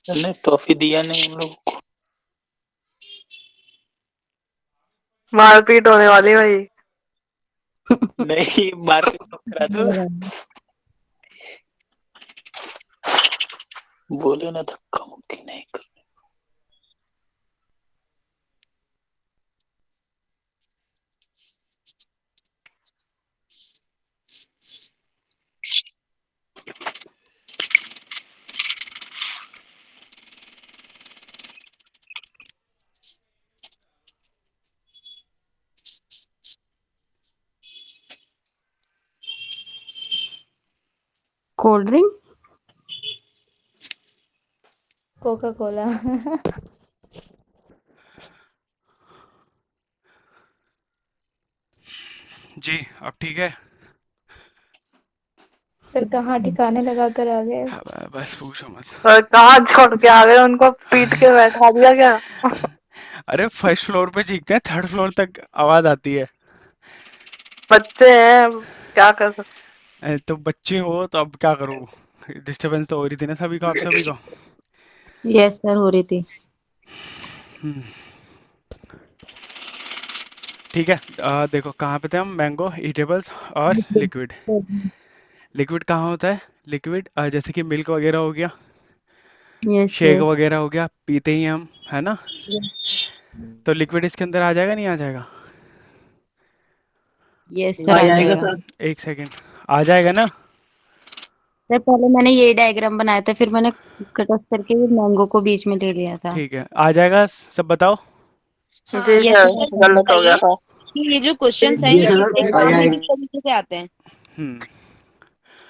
ने टॉफी दिया नहीं हम लोग को। मारपीट होने वाली भाई। नहीं मार्केट तो करा दो। बोले ना धक्का मुक्की नहीं कर। Cold drink. Coca Cola. जी अब ठीक है। सर कहाँ ठिकाने लगा कर आ गए। बस पूछो मत। और कहाँ छोड़ के आ गए उनको, पीट के बैठा दिया क्या? अरे फर्स्ट फ्लोर पे चीखते हैं, थर्ड फ्लोर तक आवाज आती है। बच्चे हैं, अब क्या कर सकते। तो बच्चे हो तो अब क्या करूँ? डिस्टरबेंस तो हो रही थी ना सभी को, आप सभी को। यस सर, हो रही थी। हम्म, ठीक है। देखो कहाँ पे थे हम? मैंगो, ईटेबल्स और लिक्विड। लिक्विड कहाँ होता है? लिक्विड जैसे कि मिल्क वगैरह हो गया, यस शेक सर। वगैरह हो गया, पीते ही हम, है ना? तो लिक्विड इसके अंदर आ जाएगा नहीं आ जाएगा? यस सर, आ आ जाएगा जाएगा। सर। एक सेकेंड, आ जाएगा ना? सर पहले मैंने ये डायग्राम बनाया था, फिर मैंने कट ऑफ करके मैंगो को बीच में ले लिया था। ठीक है, आ जाएगा, सब बताओ। जी यस सर, सर। गलत हो गया था। कि ये जो क्वेश्चंस हैं जी ये सर आ एग्जाम में जाएगा। किस तरीके से आते हैं, हम्म।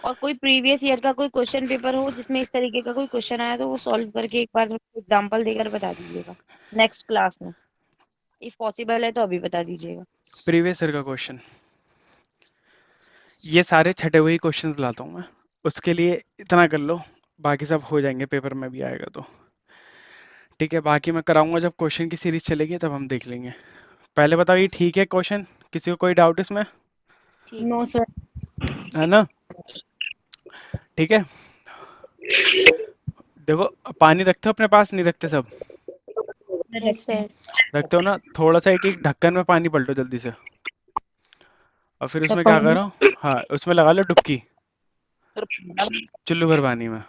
और कोई प्रीवियस ईयर का कोई क्वेश्चन पेपर हो जिसमें इस तरीके का कोई क्वेश्चन आया तो वो सॉल्व करके एक बार एग्जांपल देकर बता दीजिएगा नेक्स्ट क्लास में, इफ पॉसिबल है तो अभी बता दीजिएगा। प्रीवियस ईयर का क्वेश्चन, ये सारे छटे हुए क्वेश्चंस लाता हूँ मैं, उसके लिए इतना कर लो, बाकी सब हो जाएंगे, पेपर में भी आएगा तो। ठीक है, बाकी मैं कराऊंगा जब क्वेश्चन की सीरीज चलेगी तब हम देख लेंगे। पहले बताओ ये ठीक है क्वेश्चन? किसी को कोई डाउट इसमें? ठीक नो है। सर। है ना? ठीक है। देखो, पानी रखते हो अपने पास, नहीं रखते सब? Yes sir. रखते हो ना? थोड़ा सा एक एक ढक्कन में पानी पलटो जल्दी से, और फिर सर उसमें क्या पानी करो, हाँ उसमें लगा लो डुबकी, सर चुल्लू भर पानी में।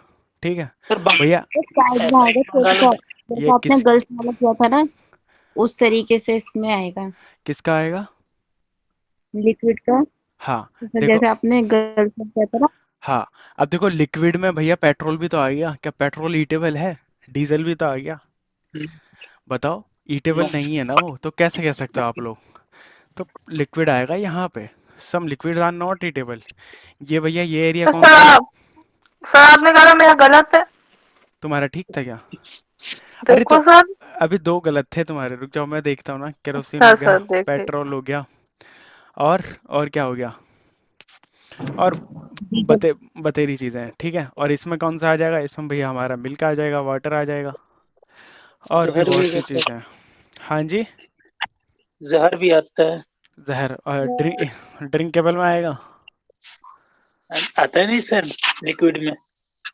ठीक है सर भैया, तो साइड में ऐसा ही आएगा बंगाल जैसा में ये जैसा आपने किस गर्ल्स वाला किया था ना, उस तरीके से इसमें आएगा किसका आएगा? लिक्विड का। हाँ तो देखो, जैसे आपने गर्ल्स का किया था ना। हाँ अब देखो लिक्विड में भैया पेट्रोल भी तो आ गया, क्या पेट्रोल ईटेबल है? डीजल भी तो आ गया, बताओ। ईटेबल नो नहीं है ना वो, तो कैसे कह सकते हो आप लोग? तो लिक्विड आएगा यहाँ पे, सम लिक्विड आर नॉट ईटेबल। ये भैया ये एरिया तो कौन सा है? सर आपने कहा था मेरा गलत है। तुम्हारा ठीक था क्या? अरे तो देखो सर। अभी दो गलत थे तुम्हारे, रुक जाओ मैं देखता हूँ ना। केरोसिन हाँ हो गया, सर देखिए। पेट्रोल हो गया, और और क्या हो गया? और डीजल। बतेरी चीजें हैं, ठीक है। और इसमें कौन सा आ जाएगा? इसमें भैया हमारा मिल्क आ जाएगा, वाटर आ जाएगा, और भी जहर बहुत भी सी आता है, चीजें हैं। हाँ जी। जहर भी आता है। जहर ड्रिंकेबल में आएगा। आता है नहीं सर लिक्विड में।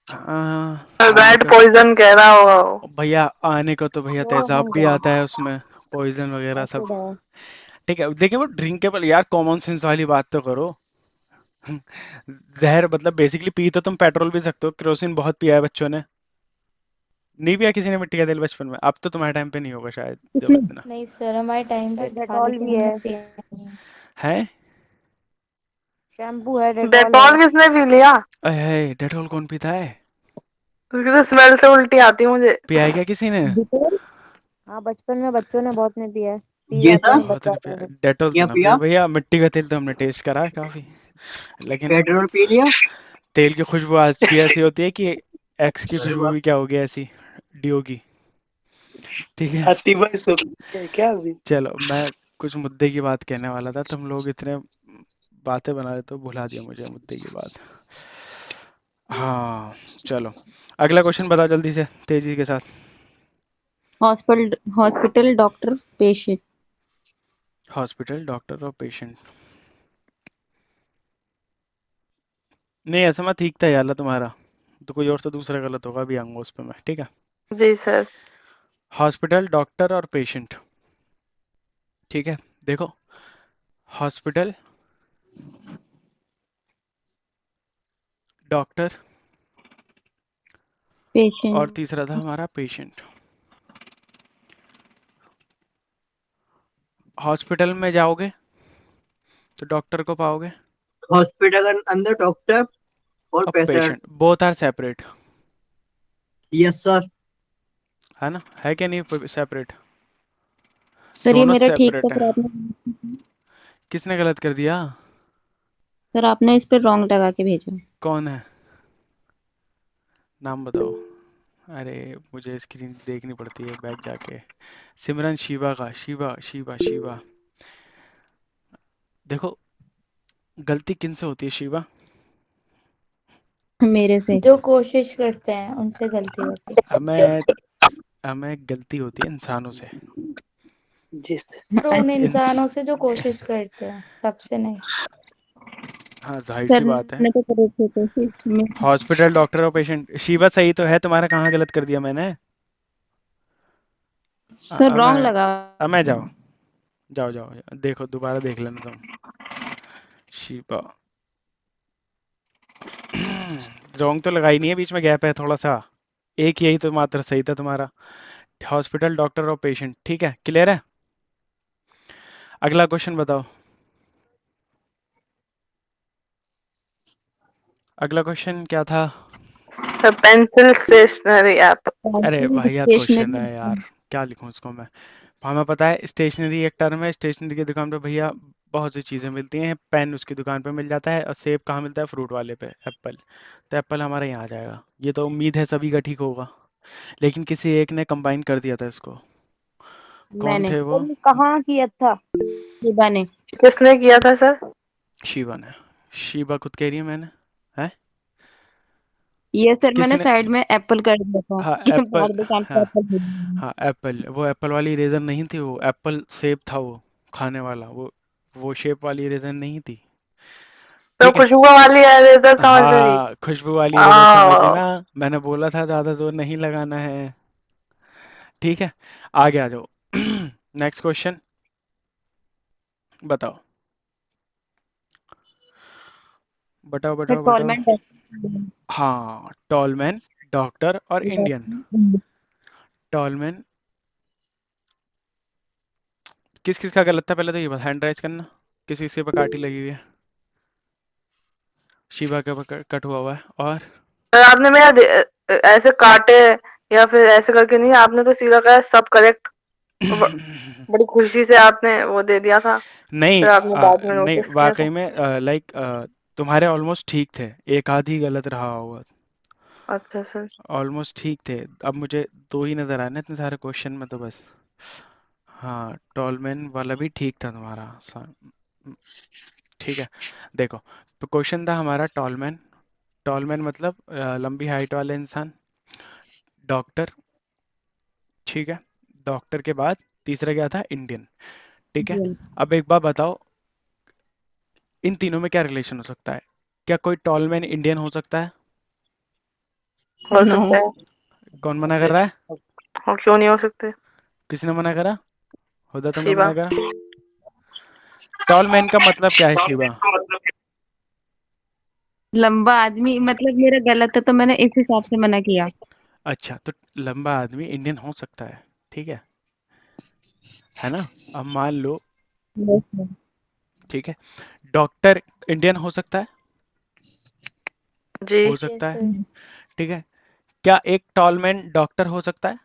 आने रेड का पॉइजन कह रहा होगा वो। भैया, आने को तो भैया वो तेजाब हो भी गया आता है उसमें, पॉइजन वगैरह सब। एसिड है। ठीक है देखिए, वो ड्रिंकेबल, यार कॉमन सेंस वाली बात तो करो। जहर मतलब बेसिकली पी तो तुम पेट्रोल भी सकते हो, केरोसिन बहुत पिया है बच्चों ने। नहीं पिया किसी ने मिट्टी का तेल बचपन में? अब तो तुम्हारे टाइम पे नहीं होगा शायद जब इसमें इतना नहीं सर, हमारे टाइम पे था डेटॉल लेकिन भी हमने है, पिया नहीं। है। शैम्पू है, डेटॉल है। डेटॉल किसने पी लिया? अरे डेटोल कौन पीता है? क्योंकि तो स्मेल से उल्टी आती है मुझे। पिया है क्या किसी ने? डिटेल। हाँ बचपन में बच्चों ने बहुत ने पिया है, पी ये जाते था हैं बहुत बच्चा ने पिया है। लोग। डेटोल तो क्या ना पिए पिया? भैया, मिट्टी का तेल तो हमने टेस्ट करा है काफी, लेकिन पेट्रोल पी लिया? तेल की खुशबू आज भी ऐसी होती है कि एक्स की अरे खुशबू वाह। भी क्या होगी ऐसी, डीओ की। ठीक है, हाथी भाई सो गए क्या अभी? चलो मैं कुछ मुद्दे की बात कहने वाला था, तुम लोग इतने बातें बना रहे तो भुला दिया मुझे मुद्दे की बात। हाँ चलो, अगला क्वेश्चन बताओ जल्दी से, तेजी के साथ। Hospital hospital doctor patient. Hospital, doctor और पेशेंट। नहीं ऐसा मत, ठीक था यार तुम्हारा, तो कोई और तो दूसरा गलत होगा, अभी आऊंगा उस पर मैं, ठीक है। जी सर। हॉस्पिटल, डॉक्टर और पेशेंट, ठीक है। देखो, हॉस्पिटल, डॉक्टर, और पेशेंट। तीसरा था हमारा पेशेंट। हॉस्पिटल में जाओगे तो डॉक्टर को पाओगे, हॉस्पिटल के अंदर डॉक्टर और और patient. Patient, both are separate, yes sir. है ना? है क्या नहीं सेपरेट? सर ये दोनों मेरा ठीक था, सेपरेट है। फिर आपने किसने गलत कर दिया? सर आपने इस पे रॉन्ग लगा के भेजा। कौन है? नाम बताओ। अरे मुझे स्क्रीन देखनी पड़ती है बैक जाके। सिमरन, शिवा का, शिवा शिवा शिवा। देखो, गलती किन से होती है शिवा? मेरे से। जो कोशिश करते हैं उनसे गलती होती है। हमें हमें गलती होती है इंसानों से। जिस तो उन इंस इंसानों से जो कोशिश करते हैं, सबसे नहीं। हाँ जाहिर सी सर बात है। ने तो करे थे कोशिश हॉस्पिटल, डॉक्टर और पेशेंट, शिवा सही तो है तुम्हारा, कहाँ गलत कर दिया मैंने? सर रॉन्ग मैं लगा। जाओ जाओ जाओ, देखो दोबारा देख लेना तुम। शिवा रॉन्ग तो लगाई नहीं है, बीच में गैप है थोड़ा सा, एक यही तो मात्र सही था तुम्हारा। हॉस्पिटल, डॉक्टर और पेशेंट, ठीक है, क्लियर है। अगला क्वेश्चन बताओ। अगला क्वेश्चन क्या था? Sir pencil stationery app. अरे वाहियात क्वेश्चन स्टेशनरी। है यार, क्या लिखूं इसको मैं? हमें पता है स्टेशनरी एक टर्म है, स्टेशनरी की दुकान पे भैया बहुत सी चीज़ें मिलती हैं। पेन उसकी दुकान पे मिल जाता है, और सेब कहाँ मिलता है? फ्रूट वाले पे, एप्पल। तो एप्पल हमारे यहाँ आ जाएगा, ये तो उम्मीद है सभी का ठीक होगा। लेकिन किसी एक ने कंबाइन कर दिया था इसको, कौन मैंने। थे वो? तो ये कहाँ किया था? शिवा ने। किसने किया था सर? शिवा ने। शिवा खुद कह रही है मैंने, है? ये सर किसी मैंने ने? साइड में एप्पल कर दिया था हाँ कि एप्पल, बाहर दुकान पे हाँ एप्पल दे देंगे। हाँ एप्पल, वो एप्पल वाली इरेजर नहीं थी, वो एप्पल सेब था वो, खाने वाला वो शेप वाली इरेजर नहीं थी। तो ठीक है। खुशबू वाली इरेजर समझ गई। हाँ, खुशबू वाली इरेजर समझ गए हाँ। ना। मैंने बोला था ज्यादा जोर नहीं लगाना है। ठीक है, आगे आ जाओ। नेक्स्ट क्वेश्चन बताओ। बताओ सर बताओ बताओ। Tall man doctor. हाँ, टॉलमैन, डॉक्टर और इंडियन। टॉलमैन किस किस का गलत था पहले तो ये बता, हैंड राइज करना। किस किस के पे काटी लगी हुई है? शिवा के पे कट हुआ हुआ है और सर आपने मेरा ऐसे काटे या फिर ऐसे करके नहीं, आपने तो सीधा कहा सब करेक्ट। बड़ी खुशी से आपने वो दे दिया था, नहीं फिर आपने बाद में नहीं नोटिस किया था। वाकई में लाइक तुम्हारे ऑलमोस्ट ठीक थे, एक आध ही गलत रहा होगा। अच्छा सर। ऑलमोस्ट ठीक थे। अब मुझे दो ही नजर आए ना इतने सारे क्वेश्चन में तो बस। हाँ, टॉलमैन वाला भी ठीक था तुम्हारा ठीक है। देखो, तो क्वेश्चन था हमारा टॉलमैन। टॉलमैन मतलब लंबी हाइट वाले इंसान। डॉक्टर, ठीक है। डॉक्टर के बाद तीसरा क्या था? इंडियन। ठीक है। अब एक बात बताओ, इन तीनों में क्या रिलेशन हो सकता है? क्या कोई टॉलमैन इंडियन हो सकता है? हो नो। सकता है। कौन मना कर रहा है? हाँ, क्यों नहीं हो सकते? किसने मना करा? हुदा तुमने शिवा। मना करा। टॉलमैन का मतलब क्या है शिवा? लंबा आदमी मतलब मेरा गलत है तो मैंने इस हिसाब से मना किया। अच्छा, तो लंबा आदमी इंडियन हो सकता है, ठीक है ना? अब मान लो, यस सर। ठीक है, डॉक्टर इंडियन हो सकता है? जी। हो यस सकता है, सर। ठीक है। क्या एक टॉलमैन डॉक्टर हो सकता है?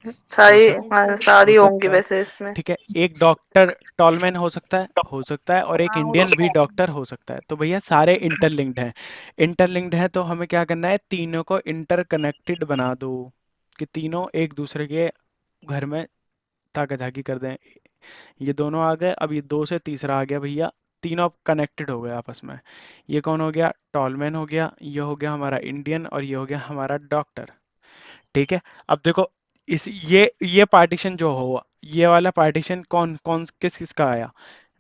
हो सारी, सक यस हाँ, सर। हो सारी होंगी सकता है, वैसे इसमें। ठीक है। एक डॉक्टर टॉलमैन हो सकता है? हो सकता है। और एक हाँ हो इंडियन भी सकता है। डॉक्टर हो सकता है। तो भैया सारे इंटरलिंक्ड हैं। इंटरलिंक्ड है तो हमें क्या करना है? तीनों को इंटरकनेक्टेड बना दो, कि तीनों एक दूसरे के घर में ताका झाकी कर दें। ये दोनों आ गए, अब ये दो से तीसरा आ गया भैया। तीनों अब कनेक्टेड हो गए आपस में। ये कौन हो गया? टॉलमैन हो गया, ये हो गया हमारा इंडियन, और ये हो गया हमारा डॉक्टर। ठीक है। अब देखो, इस ये पार्टीशन जो हो, ये वाला पार्टीशन कौन कौन किस किस का आया?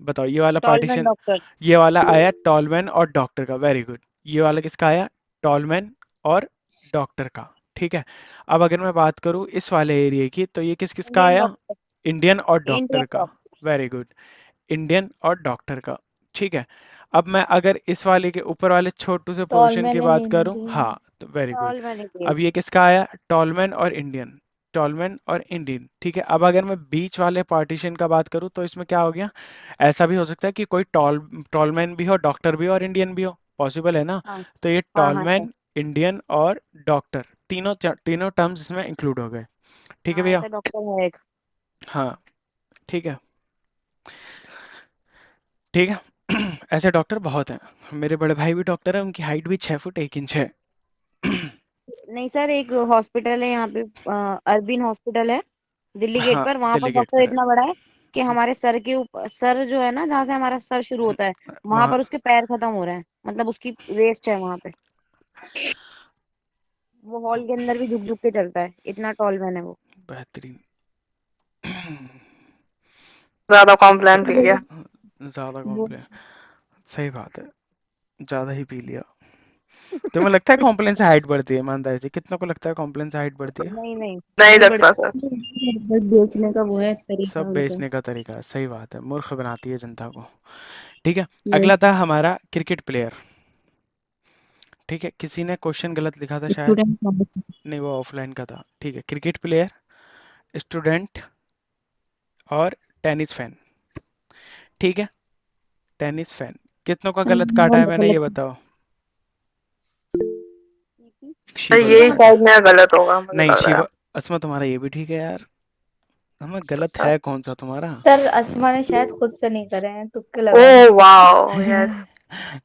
बताओ, ये वाला टॉलमैन पार्टीशन, डॉक्टर। ये वाला आया टॉलमैन और डॉक्टर का, वेरी गुड। ये वाला किसका आया? टॉलमैन और डॉक्टर का। ठीक है। अब अगर मैं बात करूँ इस वाले एरिया की, तो ये किस किस का इंडियन आया? डॉक्टर। इंडियन और इंडियन डॉक्टर का, डॉक्टर। Very good. इंडियन और डॉक्टर का, ठीक है। अब मैं अगर इस वाले के ऊपर वाले छोटू से पोर्शन की टॉलमैन एंड बात करूं, इंडियन। हाँ, तो वेरी गुड। Tall man Indian. अब ये किसका आया? टॉलमैन और इंडियन। टॉलमैन और इंडियन, ठीक है। अब अगर मैं बीच वाले पार्टीशन का बात करूं, तो इसमें क्या हो गया? ऐसा भी हो सकता है कि कोई टॉलमैन भी हो, डॉक्टर भी हो और इंडियन भी हो, पॉसिबल है ना? हाँ तो ये हाँ हाँ सर। टॉलमैन, इंडियन और डॉक्टर, तीनों टर्म्स इसमें इंक्लूड हो गए। ठीक है हाँ भैया? ऐसा डॉक्टर है एक। हाँ, ठीक है, ठीक है। ऐसे डॉक्टर बहुत हैं। मेरे बड़े भाई भी डॉक्टर है, उनकी हाइट भी 6 फुट 1 इंच है। नहीं सर, एक हॉस्पिटल है यहाँ पे, अरबिन हॉस्पिटल है दिल्ली गेट हाँ, पर। वहां पर दिल्ली गेट डॉक्टर पर है। इतना बड़ा है कि हमारे सर के ऊपर, सर जो है ना जहाँ से हमारा सर शुरू होता है, वहां वहाँ पर उसके पैर खत्म हो रहे हैं, मतलब उसकी वेस्ट है वहां पे। वो हॉल के अंदर भी झुक झुक के चलता है, इतना टॉल मैन है वो। बेहतरीन। ज्यादा कॉम्प्लेन पी गया। ज़्यादा वो कॉम्प्लेन, सही बात है, ज़्यादा ही पी लिया। तुम्हें लगता है कॉम्प्लेन से हाइट बढ़ती है? ईमानदारी से, कितनों को लगता है कॉम्प्लेन से हाइट बढ़ती है? नहीं नहीं, नहीं नहीं लगता सर। बढ़ती। बस बेचने का वो है तरीका सब उनका। बेचने का तरीका है, सही बात है, मूर्ख बनाती है जनता को। ठीक है। ये अगला था हमारा क्रिकेट प्लेयर। ठीक है, किसी ने क्वेश्चन गलत लिखा था शायद। स्टूडेंट। नहीं, वो ऑफलाइन का था। ठीक है, क्रिकेट प्लेयर, स्टूडेंट और टेनिस फैन। ठीक है, टेनिस फैन। कितनों का गलत काटा है मैंने, ये बताओ। सर शिवा का यही काटा शायद है। मेरा गलत होगा, मुझे नहीं लग रहा शिवा, असमा तुम्हारा ये भी ठीक है यार। हमें गलत है। है कौन सा तुम्हारा? सर असमा ने शायद खुद से नहीं करे हैं, तुक्के ओ लगा रही है। Wow, yes.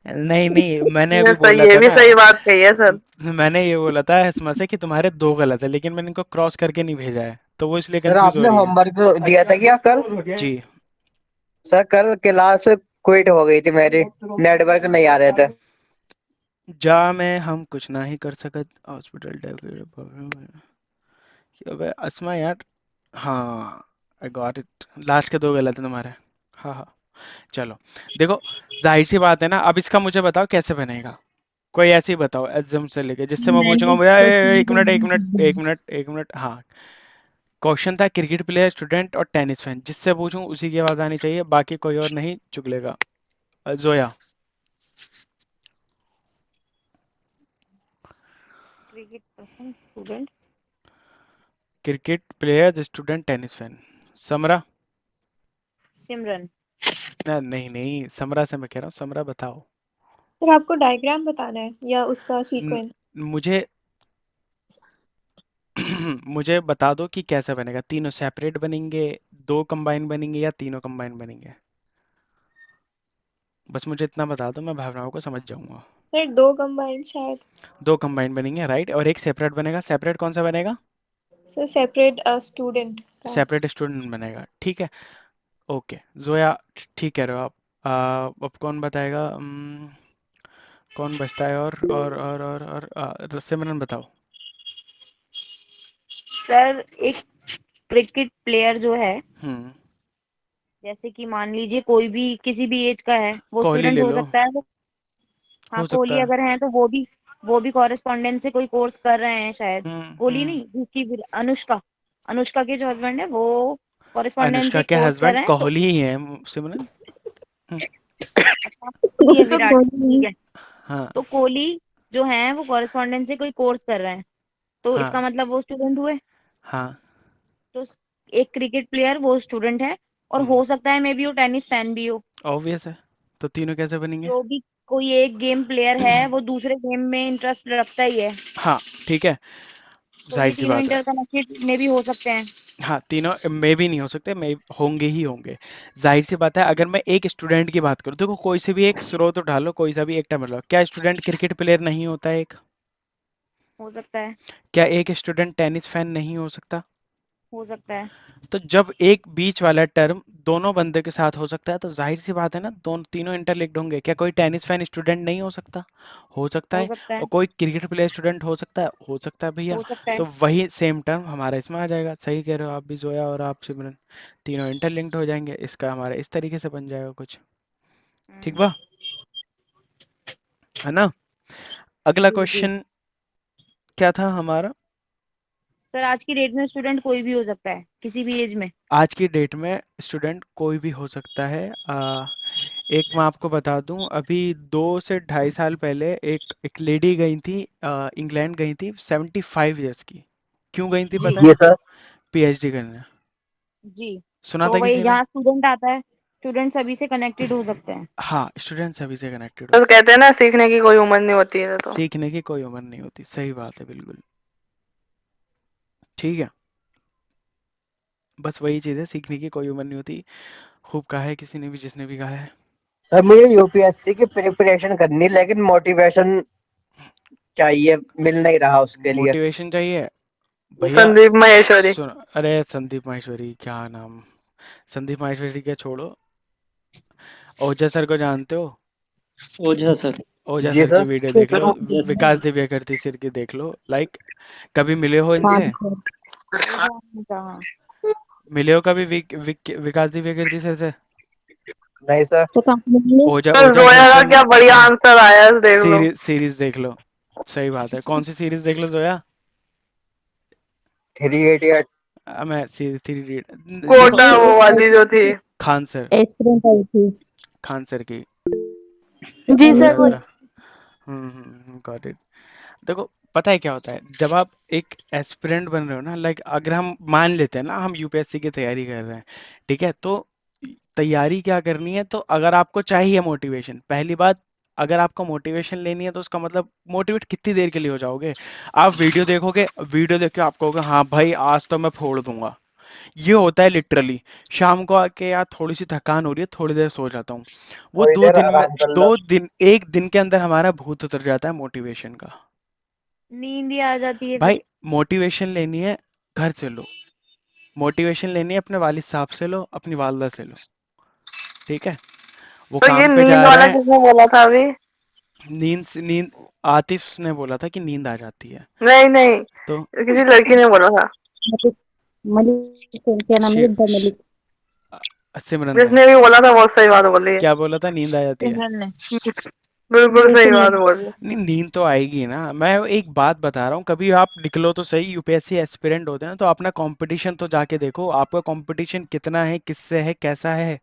नहीं नहीं, मैंने ये अभी सही, बोला ये था भी ना। सही बात कही है सर। मैंने ये बोला था इसमें से कि तुम्हारे दो गलत है, लेकिन मैंने इनको क्रॉस करके नहीं भेजा है, तो वो इसलिए सर कंफ्यूज हो आपने रही है। होमवर्क दिया था क्या कल? जी। सर कल क्लास क्विट हो गई थी मेरी, नेटवर्क नहीं आ रहे थे। जा में हम कुछ ना ही कर सकत, हॉस्पिटल अबे असमा यार। हाँ, आई गॉट इट, लास्ट के दो गलत है तुम्हारे। हाँ हाँ, चलो देखो, जाहिर सी बात है ना, अब इसका मुझे बताओ कैसे बनेगा। कोई ऐसे ही बताओ एग्जाम से लेके, जिससे मैं पूछूंगा मैंने मुझे क्वेश्चन एक तो मिनट एक नहीं मिनट किया। एक मिनट एक मिनट, हाँ। क्वेश्चन था क्रिकेट प्लेयर, स्टूडेंट और टेनिस फैन, जिससे पूछूं उसी की आवाज आनी चाहिए, बाकी कोई और नहीं चुगलेगा। Zoya. Cricket person, student, cricket player, student, tennis fan. Samra. Simran. नहीं नहीं, समरा से मैं कह रहा हूँ, समरा बताओ। सर आपको डायग्राम बताना है या उसका न, सीक्वेंस? मुझे मुझे बता दो कि कैसे बनेगा, तीनों सेपरेट बनेंगे, दो कंबाइन बनेंगे, या तीनों कंबाइन बनेंगे। बस मुझे इतना बता दो, मैं भावनाओं को समझ जाऊंगा। सर दो कंबाइन शायद। दो कंबाइन बनेंगे, राइट, और एक सेपरेट बनेगा। सेपरेट कौन सा बनेगा? सर सेपरेट स्टूडेंट का। सेपरेट स्टूडेंट बनेगा, ठीक है। ओके जोया, ठीक कह रहे हो आप। अब कौन बताएगा? कौन बचता है? और सिमरन बताओ। सर एक क्रिकेट प्लेयर जो है, हम्म। जैसे कि मान लीजिए कोई भी किसी भी एज का है, वो कोहली स्टूडेंट ले हो लो। सकता है वो। हाँ हो कोहली सकता है। अगर है तो वो भी कॉरेस्पॉन्डेंस से कोई कोर्स कर रहे हैं शायद। कोहली हम्म। नहीं, दूसरी अनुष्का। अनुष्का के जो हस्बैंड है वो कॉरेस्पॉन्डेंस अनुष्का से के कोर्स कर हस्बैंड रहे हैं तो। कोहली ही है, सिमरन। हम्म, अच्छा, वो कोहली है, तो विराट, कोई ठीक है। हाँ तो कोहली जो है वो कॉरेस्पॉन्डेंस से कोई कोर्स कर रहे हैं, तो इसका हाँ मतलब वो स्टूडेंट हुए। हाँ। तो एक क्रिकेट प्लेयर वो स्टूडेंट है, और हम्म। हो सकता है मे बी वो टेनिस फैन भी हो। ऑब्वियस है। तो तीनों कैसे बनेंगे? जो भी कोई एक गेम प्लेयर है वो दूसरे गेम में इंटरेस्ट रखता ही है, हाँ ठीक है, तो ये जाहिर सी तीनों बात है। इंटरकनेक्टेड में भी हो सकते हैं। हाँ, तीनों में भी नहीं हो सकते, में होंगे ही होंगे। जाहिर सी बात है, अगर मैं एक स्टूडेंट की बात करूँ, देखो कोई से भी एक स्रोत उठा लो, कोई सा भी एक टर्म लो, क्या स्टूडेंट क्रिकेट प्लेयर नहीं होता है एक? हो सकता है। क्या एक स्टूडेंट टेनिस फैन नहीं हो सकता? हो सकता है। तो जब एक बीच वाला टर्म दोनों बंदे के साथ हो सकता है, तो जाहिर सी बात है ना, दोनों तीनों इंटरलिंक्ड होंगे। क्या कोई टेनिस फैन स्टूडेंट नहीं हो सकता? हो सकता हो है। सकता और है। कोई क्रिकेट प्लेयर स्टूडेंट हो सकता है? हो सकता है भैया। हो सकता है। तो वही सेम टर्म हमारा इसमें आ जाएगा। सही कह रहे हो आप भी जोया और आप सिमरन, तीनों इंटरलिंक्ड हो जाएंगे, इसका हमारा इस तरीके से बन जाएगा कुछ। ठीक बा, है ना? अगला जी जी। क्वेश्चन क्या था हमारा? सर आज की डेट में स्टूडेंट कोई भी हो सकता है किसी भी एज में। आज की डेट में स्टूडेंट कोई भी हो सकता है। एक मैं आपको बता दूं, अभी 2 से 2.5 साल पहले एक लेडी गई थी, इंग्लैंड गई थी, 75 ईयर्स की। क्यों गई थी पता जी है? ये सर। पीएचडी करने। जी। सुना तो था वही किसी ने? यहाँ स्टूडेंट आता है, स्टूडेंट सभी से कनेक्टेड हो सकते हैं। हाँ, स्टूडेंट सभी से कनेक्टेड हो तो सकते कहते हैं ना सीखने की कोई उम्र नहीं होती है हैं। तो। सीखने की कोई उम्र नहीं होती, सही बात है बिल्कुल। ठीक है, बस वही चीज़ है, सीखने की कोई उम्र नहीं होती। खूब कहा है किसी ने भी, जिसने भी कहा है। सर मुझे यूपीएससी की प्रिपरेशन करनी, लेकिन मोटिवेशन चाहिए, मिल नहीं रहा उसके लिए। मोटिवेशन चाहिए भैया। संदीप माहेश्वरी। सुन, अरे संदीप माहेश्वरी क्या नाम, संदीप माहेश्वरी क्या, छोड़ो। ओझा सर को जानते हो? ओझा सर। ओझा जी सर की सर। वीडियो देख पेपर लो, यस सर। विकास दिव्या करती सर की देख लो, लाइक कभी मिले हो हाँ इनसे? सर। वो जो हाँ। मिले हो कभी विकास दिव्या करती सर से? नहीं सर। तो कहाँ मिलेंगे? ओझा बस ओझा सर जोया का से क्या बढ़िया आंसर आया है, देख लो। सीरीज सीरीज देख लो। सही बात है, कौन सी सीरीज देख लो जोया? 388। मैं सीरीज थ्री, देखो, कोटा वो एक वाली जो थी। खान सर, एस्पिरेंट आई थी। खान सर की। जी मैंने सर जरा वो जरा, गॉट इट। देखो, पता है क्या होता है, जब आप एक एस्पिरेंट बन रहे हो ना, लाइक अगर हम मान लेते हैं ना, हम यूपीएससी की तैयारी कर रहे हैं, ठीक है, तो तैयारी क्या करनी है, तो अगर आपको चाहिए मोटिवेशन, पहली बात, अगर आपको मोटिवेशन लेनी है, तो उसका मतलब मोटिवेट कितनी देर के लिए हो जाओगे? आप वीडियो देखोगे, वीडियो देख के आप कहोगे हाँ भाई आज तो मैं फोड़ दूंगा, ये होता है लिटरली। शाम को आके यार थोड़ी सी थकान हो रही है, थोड़ी देर सो जाता हूँ, वो थोड़ी दो देर दिन में, आराम कर लो। 2 दिन, 1 दिन के अंदर हमारा भूत उतर जाता है मोटिवेशन का। नींद ही आ जाती है फिर। भाई, मोटिवेशन लेनी है, घर से लो। मोटिवेशन लेनी है, अपने वालिद साहब से लो, अपनी वालदा से लो। ठीक है, वो तो ये काम पे नींद जा वाला रहे हैं। किसने बोला था अभी? नींद, आतिफ ने बोला था कि नींद आ जाती है। नहीं नहीं, तो किसी लड़की ने बोला था। मलिक, मलिक क्या नाम है, शिव उनका श- मलिक। सिमरन ने। जिसने भी बोला था बहुत सही बात बोली है। क्या बोला था? नींद आ जाती है। सिमरन ने। बिल्कुल वो सही तो बात नहीं। बोल रही है। नहीं, नींद तो आएगी ना। मैं एक बात बता रहा हूँ, कभी आप निकलो तो सही, यूपीएससी एस्पिरेंट होते हैं तो अपना कंपटीशन तो जाके देखो, आपका कंपटीशन कितना है, किससे है, कैसा है।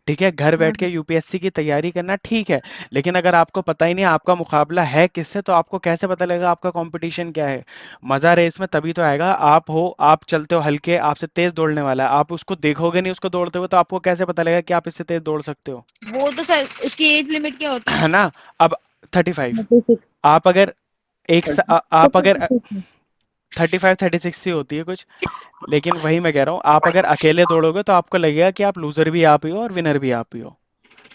ठीक है, घर बैठ के यूपीएससी की तैयारी करना ठीक है, लेकिन अगर आपको पता ही नहीं आपका मुकाबला है किससे, तो आपको कैसे पता लगेगा आपका कंपटीशन क्या है? मजा रेस में तभी तो आएगा। आप चलते हो हल्के, आपसे तेज दौड़ने वाला है, आप उसको देखोगे नहीं उसको दौड़ते हुए, तो आपको कैसे पता लगेगा कि आप इससे तेज दौड़ सकते हो? वो तो सर उसकी एज लिमिट क्या होती है? है ना? अब 35। 36। आप अगर तो आप अगर 36 है। 35 36 ही होती है कुछ। लेकिन वही मैं कह रहा हूँ, आप अगर अकेले दौड़ोगे तो आपको लगेगा कि आप लूजर भी आप ही हो और विनर भी आप ही हो।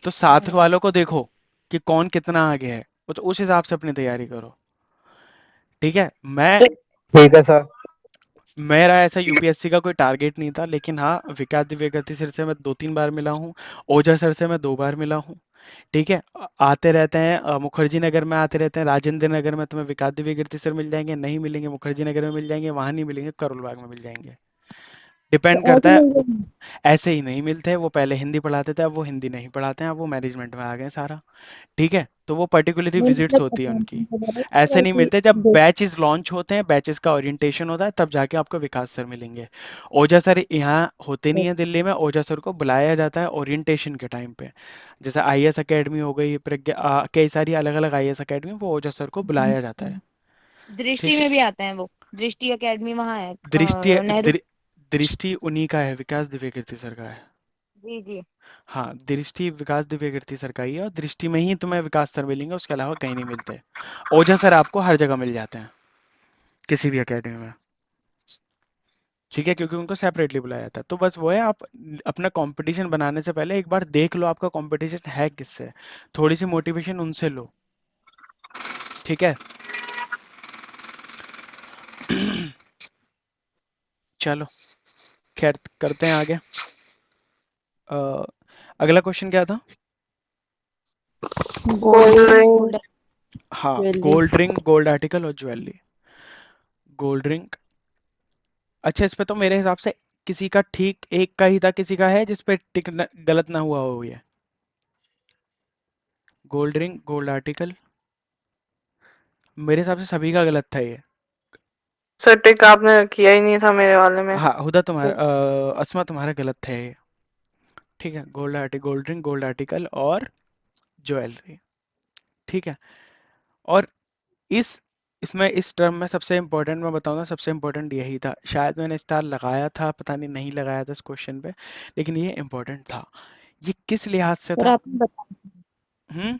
तो साथ वालों को देखो कि कौन कितना आगे है, तो उस हिसाब से अपनी तैयारी करो। ठीक है। ठीक है सर। मेरा ऐसा यूपीएससी का कोई टारगेट नहीं था, लेकिन हाँ, विकास दिव्यकृति सर से मैं 2 3 बार मिला हूँ। ओझा सर से मैं 2 बार मिला हूँ। ठीक है। आते रहते हैं, मुखर्जी नगर में आते रहते हैं, राजेंद्र नगर में तुम्हें विकास दिव्यकृति सर मिल जाएंगे, नहीं मिलेंगे मुखर्जी नगर में मिल जाएंगे, वहां नहीं मिलेंगे करोल बाग में मिल जाएंगे। डिपेंड तो करता ऐसे है। मिल जाएगी। ऐसे ही नहीं मिलते, वो पहले हिंदी पढ़ाते थे, अब वो हिंदी नहीं पढ़ाते हैं, अब वो मैनेजमेंट में आ गए सारा। ठीक है, तो वो पर्टिकुलरली नहीं विजिट्स मतलब होती है उनकी। असाइनमेंट वगैरह ऐसे तो नहीं ऐसे मिलते, जब दे। बैचेस लॉन्च होते हैं, बैचेस का ओरिएंटेशन होता है, तब जाके आपको विकास सर मिलेंगे। ओझा सर यहाँ होते नहीं है दिल्ली में, ओझा सर को बुलाया जाता है ओरिएंटेशन के टाइम पे। जैसे आईएएस एकेडमी हो गई, प्रज्ञा, कई सारी अलग अलग आईएएस एकेडमी, वो ओझा सर को बुलाया जाता है। दृष्टि ठीक है। में भी आते हैं वो। दृष्टि एकेडमी वहां है दृष्टि नेहरू। दृष्टि उन्हीं का है, विकास दिव्यकीर्ति सर का है। जी जी। हाँ, दृष्टि विकास दिव्यकीर्ति सर का ही है, और दृष्टि में ही तुम्हें विकास सर मिलेंगे, उसके अलावा कहीं नहीं मिलते। ओझा सर आपको हर जगह मिल जाते हैं, किसी भी एकेडमी में। ठीक है, क्योंकि उनको सेपरेटली बुलाया जाता है। तो बस वो है, आप अपना कंपटीशन बनाने से पहले एक बार देख लो आपका कंपटीशन है किससे, थोड़ी सी मोटिवेशन उनसे लो। ठीक है। चलो, खैर करते हैं आगे। अ, अगला क्वेश्चन क्या था? Gold gold ring, ring. Gold हाँ, jewellery. Gold ring, gold article और ज्वेलरी। Gold ring. अच्छा, इस पे तो मेरे हिसाब से किसी का ठीक एक का ही था, किसी का है जिस पे गलत ना हुआ हो ये। गोल्ड रिंग, गोल्ड आर्टिकल, मेरे हिसाब से सभी का गलत था ये। सर टिक आपने किया ही नहीं था मेरे वाले में। हाँ, हुदा तुम्हारा, अस्मा तुम्हारा गलत था ये। ठीक है, गोल्ड रिंग, गोल्ड आर्टिकल और ज्वेलरी। ठीक है। और इस इसमें इस टर्म में सबसे इम्पोर्टेंट मैं बताऊंगा, सबसे इम्पोर्टेंट यही था। शायद मैंने स्टार लगाया था, पता नहीं नहीं लगाया था इस क्वेश्चन पे, लेकिन ये इम्पोर्टेंट था। ये किस लिहाज से सर था? आपने बता हम्म।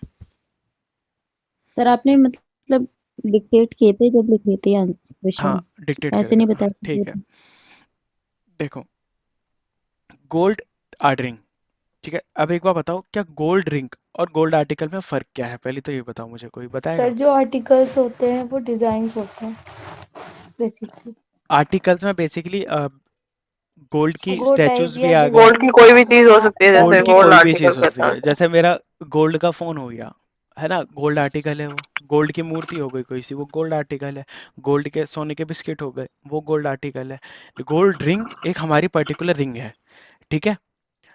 सर आपने मतलब डिक्टेट किए थे जब लिखे थे आंसर हाँ, क्वेश्चन। डिक्टेट ऐसे करके नहीं था, बताया ठीक है। देखो, गोल्ड रिंग। ठीक है, अब एक बार बताओ, क्या गोल्ड रिंग और गोल्ड आर्टिकल में फर्क क्या है? पहले तो ये बताओ मुझे, कोई सर बताएगा? जो आर्टिकल्स होते हैं वो डिजाइन होते हैं बेसिकली। आर्टिकल्स में बेसिकली गोल्ड की वो टाइप स्टैचूज भी या आ गए। गोल्ड डिजाइन की होता कोई है भी उसमें चीज हो सकती है, ज्यादा जैसे गोल्ड की गोल्ड कोई भी आर्टिकल चीज हो कहते सकती हैं है, उसे। जैसे मेरा गोल्ड का फोन हो गया, है ना, गोल्ड आर्टिकल है वो। गोल्ड की मूर्ति हो गई कोई सी, वो गोल्ड आर्टिकल है। गोल्ड के सोने के बिस्किट हो गए, वो गोल्ड आर्टिकल है। गोल्ड रिंग एक हमारी पर्टिकुलर रिंग है। ठीक है।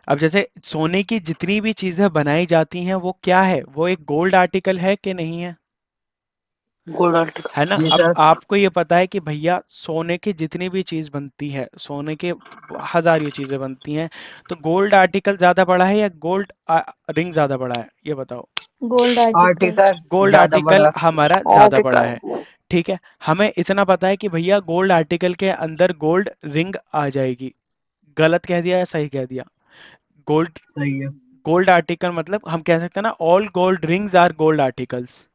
अब जैसे सोने की जितनी भी चीजें बनाई जाती हैं, वो क्या है, वो एक गोल्ड आर्टिकल है कि नहीं है? Gold article. है ना? जी अब सर। आपको ये पता है कि भैया सोने की जितनी भी चीज बनती है, सोने के हजारों चीजें बनती हैं, तो गोल्ड आर्टिकल ज्यादा बड़ा है या गोल्ड रिंग ज्यादा बड़ा है, ये बताओ। Gold article. आर्टिकल गोल्ड ज्यादा आर्टिकल बड़ा। हमारा ज्यादा बड़ा आर्टिकल। है। ठीक है। हमें इतना पता है कि भैया गोल्ड आर्टिकल के अंदर गोल्ड रिंग आ जाएगी। गलत कह दिया या सही कह दिया? गोल्ड सही है। गोल्ड आर्टिकल मतलब हम कह सकते हैं ना, all gold rings are gold articles.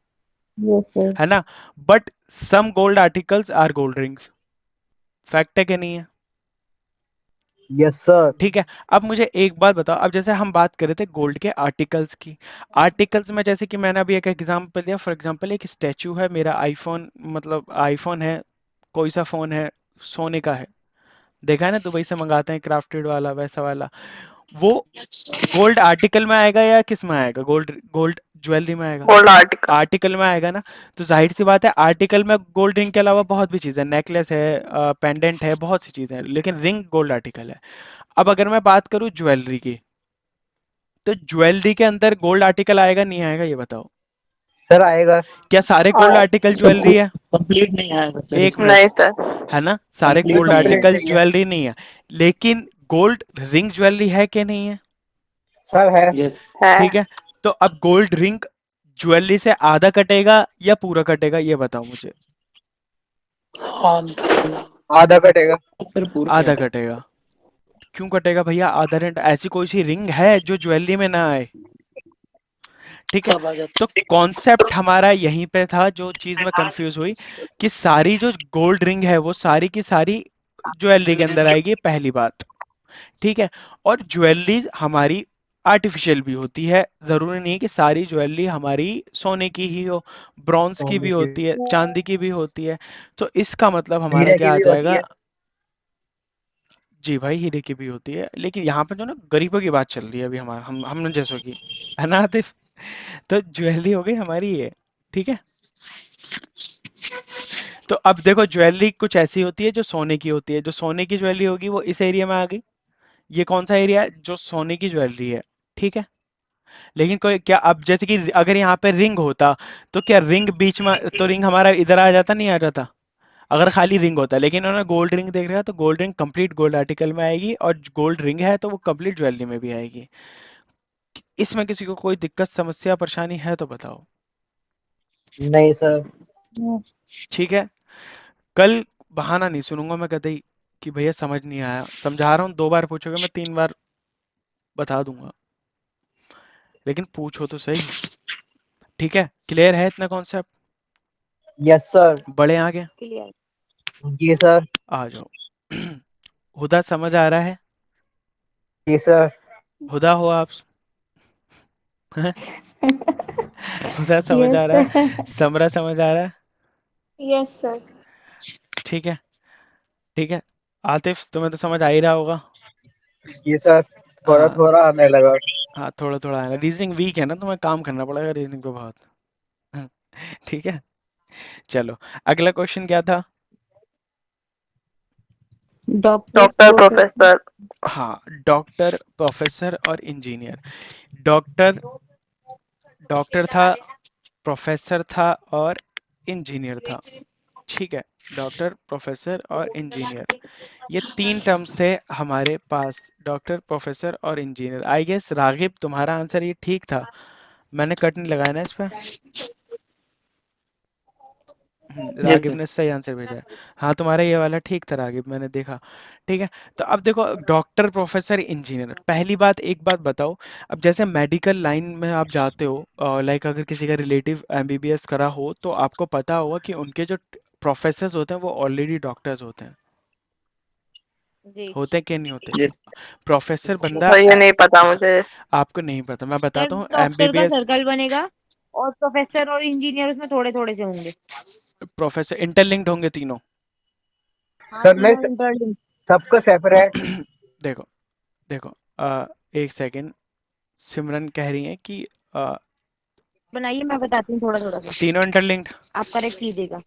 Yes sir. है ना? But some gold articles are gold rings. Fact है कि नहीं है? Yes sir. ठीक है। अब मुझे एक बात बताओ, अब जैसे हम बात कर रहे थे गोल्ड के आर्टिकल्स की, आर्टिकल्स में जैसे कि मैंने अभी एक एग्जांपल दिया, फॉर एग्जांपल एक स्टैचू है मेरा, आईफोन, मतलब आईफोन है, कोई सा फोन है, सोने का है, देखा है ना, दुबई से मंगाते हैं क्राफ्टेड वाला, वैसा वाला। वो गोल्ड आर्टिकल में आएगा या किस में आएगा? गोल्ड गोल्ड ज्वेलरी में आएगा, गोल्ड आर्टिकल। आर्टिकल में आएगा ना। तो जाहिर सी बात है आर्टिकल में गोल्ड रिंग के अलावा बहुत भी चीज़ है, नेकलेस है, पेंडेंट है, बहुत सी चीज़ें हैं, लेकिन रिंग गोल्ड आर्टिकल है। अब अगर मैं बात करूँ ज्वेलरी की, तो ज्वेलरी के अंदर गोल्ड आर्टिकल आएगा नहीं आएगा ये बताओ। सर आएगा। क्या सारे गोल्ड और आर्टिकल ज्वेलरी है? कंप्लीट नहीं आएगा सर एक इसमें। मिनट, नहीं सर। है ना, सारे कंप्लीट गोल्ड नहीं आएगा। कंप्लीट आर्टिकल नहीं है। ज्वेलरी नहीं है, लेकिन गोल्ड रिंग ज्वेलरी है कि नहीं है? सर है। यस। है। ठीक है, तो अब गोल्ड रिंग ज्वेलरी से आधा कटेगा या पूरा कटेगा ये बताओ मुझे। हाँ आधा कटेगा। सर पूरा आधा है। कटेगा। क्यों कटेगा भैया आधा रेंट? ऐसी कोई सी रिंग है जो ज्वेलरी में ना आए? ठीक है, सब आ जाता तो कॉन्सेप्ट हमारा यहीं पे था, जो चीज में कंफ्यूज हुई कि सारी जो गोल्ड रिंग है वो सारी की सारी ज्वेलरी के अंदर आएगी, पहली बात। ठीक है, और ज्वेलरी हमारी आर्टिफिशियल भी होती है, जरूरी नहीं है कि सारी ज्वेलरी हमारी सोने की ही हो, ब्रॉन्ज की सोने भी की होती है, चांदी की भी होती है। तो इसका मतलब हमारा हीरे की क्या आ भी होती जाएगा? है। जी भाई, हीरे की भी होती है, लेकिन यहाँ पे जो ना गरीबों की बात चल रही है अभी, हमारा हम जैसों की, है ना आतिफ? तो ज्वेलरी हो गई हमारी ये। ठीक है, तो अब देखो ज्वेलरी कुछ ऐसी होती है जो सोने की होती है, जो सोने की ज्वेलरी होगी वो इस एरिया में आ गई। ये कौन सा एरिया है? जो सोने की ज्वेलरी है। ठीक है, लेकिन कोई क्या, अब जैसे कि अगर यहाँ पे रिंग होता, तो क्या रिंग बीच में, तो रिंग हमारा इधर आ जाता नहीं आ जाता, अगर खाली रिंग होता। लेकिन उन्होंने गोल्ड रिंग देख रहा, तो gold ring complete gold article में आएगी, और गोल्ड रिंग है तो वो कंप्लीट ज्वेलरी में भी आएगी। इसमें किसी को कोई दिक्कत समस्या परेशानी है तो बताओ। नहीं सर। ठीक है, कल बहाना नहीं सुनूंगा मैं कतई कि भैया समझ नहीं आया, समझा रहा हूँ, 2 बार पूछोगे मैं 3 बार बता दूंगा, लेकिन पूछो तो सही। ठीक है, क्लियर है इतना कॉन्सेप्ट? Yes sir. बड़े आगे क्लियर। जी सर। आ जाओ। हुदा समझ आ रहा है? जी सर। हुदा हो आप? हुदा समझ यस आ रहा है? सर। समरा समझ आ रहा है? Yes sir. ठीक है, ठीक है। आतिफ तुम्हें तो समझ आ ही रहा होगा। जी सर। थोड़ा हाँ, थोड़ा आने लगा। हाँ, थोड़ा थोड़ा आया, रीजनिंग वीक है ना, तुम्हें काम करना पड़ेगा रीजनिंग पे बहुत। ठीक है, चलो, अगला क्वेश्चन क्या था? Doctor doctor professor. प्रोफेसर। हाँ, डॉक्टर, प्रोफेसर और इंजीनियर। डॉक्टर, डॉक्टर था, प्रोफेसर था और इंजीनियर था। ठीक है, डॉक्टर, प्रोफेसर और इंजीनियर, ये 3 टर्म्स थे हमारे पास, डॉक्टर, प्रोफेसर और इंजीनियर। आई गेस रागिब तुम्हारा आंसर ये ठीक था, मैंने कट नहीं लगाया ना इस पे? Yes Ragib sir. ने सही आंसर भेजा है। हाँ, तुम्हारा ये वाला ठीक था रागिब, मैंने देखा। ठीक है, तो अब देखो डॉक्टर, प्रोफेसर, इंजीनियर, पहली बात एक बात बताओ। अब जैसे मेडिकल लाइन में आप जाते हो, लाइक अगर किसी का रिलेटिव एमबीबीएस करा हो, तो आपको पता होगा कि उनके जो प्रोफेसर्स होते हैं वो ऑलरेडी डॉक्टर्स होते हैं। जी होते हैं कि नहीं होते? यस। प्रोफेसर बंदा सर ये नहीं पता मुझे। आपको नहीं पता, मैं सर, बताता हूँ डॉक्टर का एमबीबीएस। सर्कल बनेगा और प्रोफेसर और इंजीनियर उसमें थोड़े थोड़े से होंगे। प्रोफेसर इंटरलिंक्ड होंगे तीनों। हाँ, सर नहीं, तीनों इंटरलिंक। सबको सेपरेट। देखो, देखो, एक सेकेंड, सिमरन कह रही है कि अ, बनाइए, मैं बताती हूँ थोड़ा थोड़ा सा। तीनों इंटरलिंक्ड। आप करेक्ट कीजिएगा।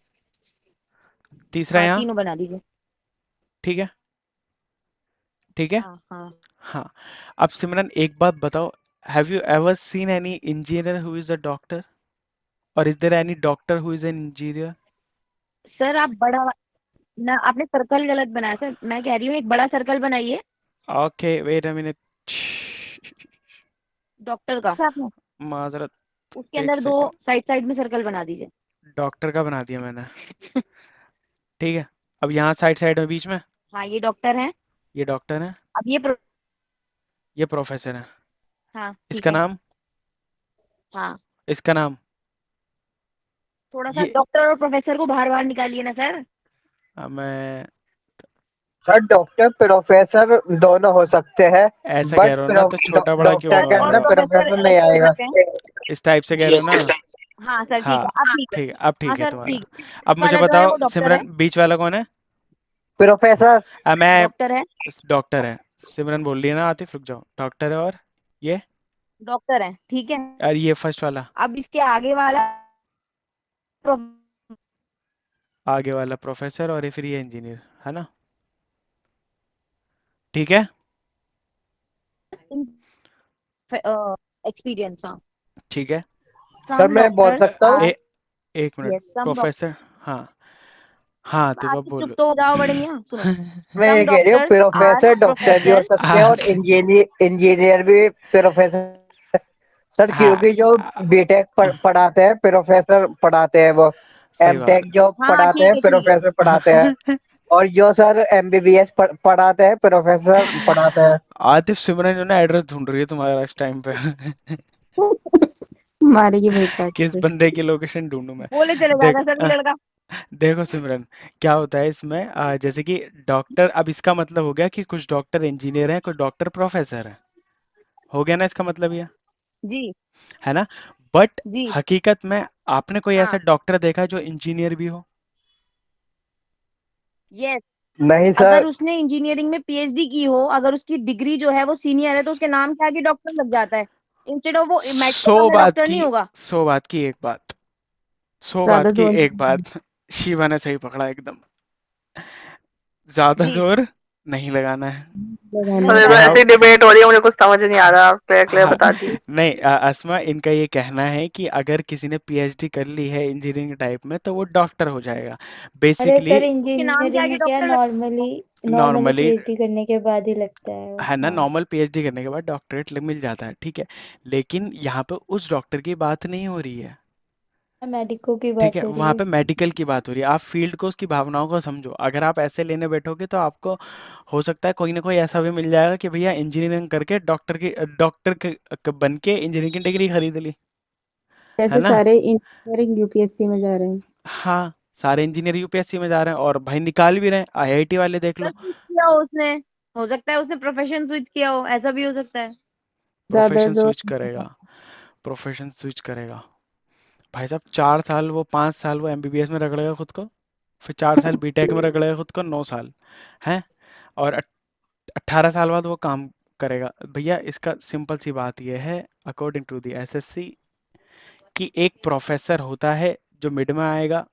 तीसरा हाँ, यहाँ, तीनों बना दीजिए। ठीक है, ठीक है। हाँ हाँ। हाँ, अब सिमरन एक बात बताओ, have you ever seen any engineer who is a doctor, और is there any doctor who is an engineer? Sir आप बड़ा ना, आपने सर्कल गलत बनाया सर, मैं कह रही हूँ एक बड़ा सर्कल बनाइए okay, wait a minute, doctor का। आपने माजरत, उसके एक अंदर दो सेकेंड, साइड साइड में सर्कल बना दीजिए। डॉक्टर का बना दिया मैंने। ठीक है, अब यहाँ साइड साइड में बीच में, हाँ, ये डॉक्टर है। ये डॉक्टर है, अब ये ये प्रोफेसर है। हाँ ठीक इसका है। नाम, हाँ, इसका नाम, थोड़ा सा ये, डॉक्टर और प्रोफेसर को बाहर बाहर निकालिए ना सर। मैं सर डॉक्टर प्रोफेसर दोनों हो सकते हैं, ऐसा कह बट रहा हूँ ना, तो छोटा बड़ा क्यों डॉक्टर के डॉक्टर और अंदर होगा? प्रोफेसर प्रोफेसर अलग नहीं से हो आएगा। सकते हैं। इस टाइप से कह रहे हो यस ना? यस। हाँ सर ठीक हाँ, है, अब ठीक है। ठीक है, अब हाँ ठीक है सर तुम्हारा। ठीक है। अब बीच मुझे वाला जो है बताओ वो डॉक्टर है। सिमरन, बीच वाला कौन है? प्रोफेसर। मैं डॉक्टर है। डॉक्टर है, सिमरन बोल रही है ना, आतिफ रुक जाओ, डॉक्टर है, और ये डॉक्टर है, ठीक है। और ये फर्स्ट वाला, अब इसके आगे वाला आगे वाला प्रोफेसर, और ये फिर ये इंजीनियर, है ना? ठीक है। एक्सपीरियंस, हाँ। ठीक है। सर सम मैं बोल डॉक्टर्स सकता हूँ? आर, ए, एक मिनट। यस सम प्रोफेसर, हाँ हाँ, तो आप अब तो चुप बोलो। तो हो जाओ बड़े मियाँ, सुनो। मैं सम ये कह रही हूँ डॉक्टर्स आर प्रोफेसर डॉक्टर भी हो प्रोफेसर। सकते हैं और इंजीनियर इंजीनियर भी प्रोफेसर। सर हाँ, क्योंकि जो बीटेक पढ़ाते हैं प्रोफेसर पढ़ाते हैं वो, सही एमटेक बात। जो हाँ पढ़ाते हैं ठीक है। प्रोफेसर पढ़ाते हैं, और जो सर एमबीबीएस पढ़ाते हैं प्रोफेसर पढ़ाते हैं। आतिफ, सिमरन जो ना एड्रेस ढूंढ रही है तुम्हारा इस टाइम पे। मारेगी बेटा किस से। बंदे की लोकेशन ढूंढूं मैं? बोले चले देख, जाएगा सभी लड़का। देखो सिमरन, क्या होता है इसमें, जैसे कि डॉक्टर, अब इसका मतलब हो गया कि कुछ डॉक्टर इंजीनियर हैं, कुछ डॉक्टर प्रोफेसर हैं। हो गया ना इसका मतलब ये, जी है ना? बट जी। हकीकत में आपने कोई ऐसा हाँ डॉक्टर देखा है जो इंजीनियर भी हो? यस। नहीं अगर सर। उसने इंजीनियरिंग में पीएचडी की हो, अगर उसकी डिग्री जो है वो सीनियर है, तो उसके नाम के आगे डॉक्टर लग जाता है। इंस्टेड ऑफ वो मेडिकल सौ वाला बात डॉक्टर की, नहीं होगा। 100 बात की एक बात, सौ ज्यादा बात की जोर एक बात। शिवा ने सही पकड़ा एकदम। ज्यादा जी जोर नहीं लगाना है। लगाना नहीं और है। तो आई लगाना ऐसी हैव, डिबेट हो रही है, मुझे कुछ समझ नहीं आ रहा, आप क्लियर हाँ, बता दी। नहीं, अस्मा, इनका ये कहना है कि अगर किसी ने पीएचडी कर ली है इंजीनियरिंग टाइप में तो वो डॉक्टर हो जाएगा अरे बेसिकली। सर उसके नाम के इंजीनियरिंग आगे में क्या डॉक्टर लग। नॉर्मली नॉर्मली नॉर्मली, पीएचडी करने के बाद ही लगता है है ना, हाँ। नॉर्मल पीएचडी करने के बाद डॉक्टरेट मिल जाता है, ठीक है। लेकिन यहाँ पे उस डॉक्टर की बात नहीं हो रही है, मेडिको की ठीक है, बात हो रही वहाँ है। पे मेडिकल की बात हो रही है। आप फील्ड को, उसकी भावनाओं को समझो। अगर आप ऐसे लेने बैठोगे तो आपको हो सकता है कोई ना कोई ऐसा भी मिल जाएगा कि भैया इंजीनियरिंग करके डॉक्टर बन के इंजीनियरिंग की डिग्री खरीद ली, है जैसे ना? सारे इंजीनियरिंग यूपीएससी में जा रहे हैं। हाँ, सारे इंजीनियर यूपीएससी में जा रहे हैं और भाई निकाल भी रहे हैं, आईआईटी वाले देख लो। स्विच किया हो उसने, हो सकता है उसने प्रोफेशन स्विच किया हो, ऐसा भी हो सकता है। ज्यादा प्रोफेशन जोर स्विच करेगा, प्रोफेशन स्विच करेगा। भाई साहब, 4 साल वो, 5 साल वो एमबीबीएस में रगड़ेगा खुद को, फिर 4 साल बीटेक में रगड़ेगा खुद को, 9 साल हैं, और 18 साल बाद वो काम करेगा। भैया इसका सिंपल सी बात यह है, अकॉर्डिंग टू द एसएससी, कि एक प्रोफेसर होता है जो मिड में आएगा,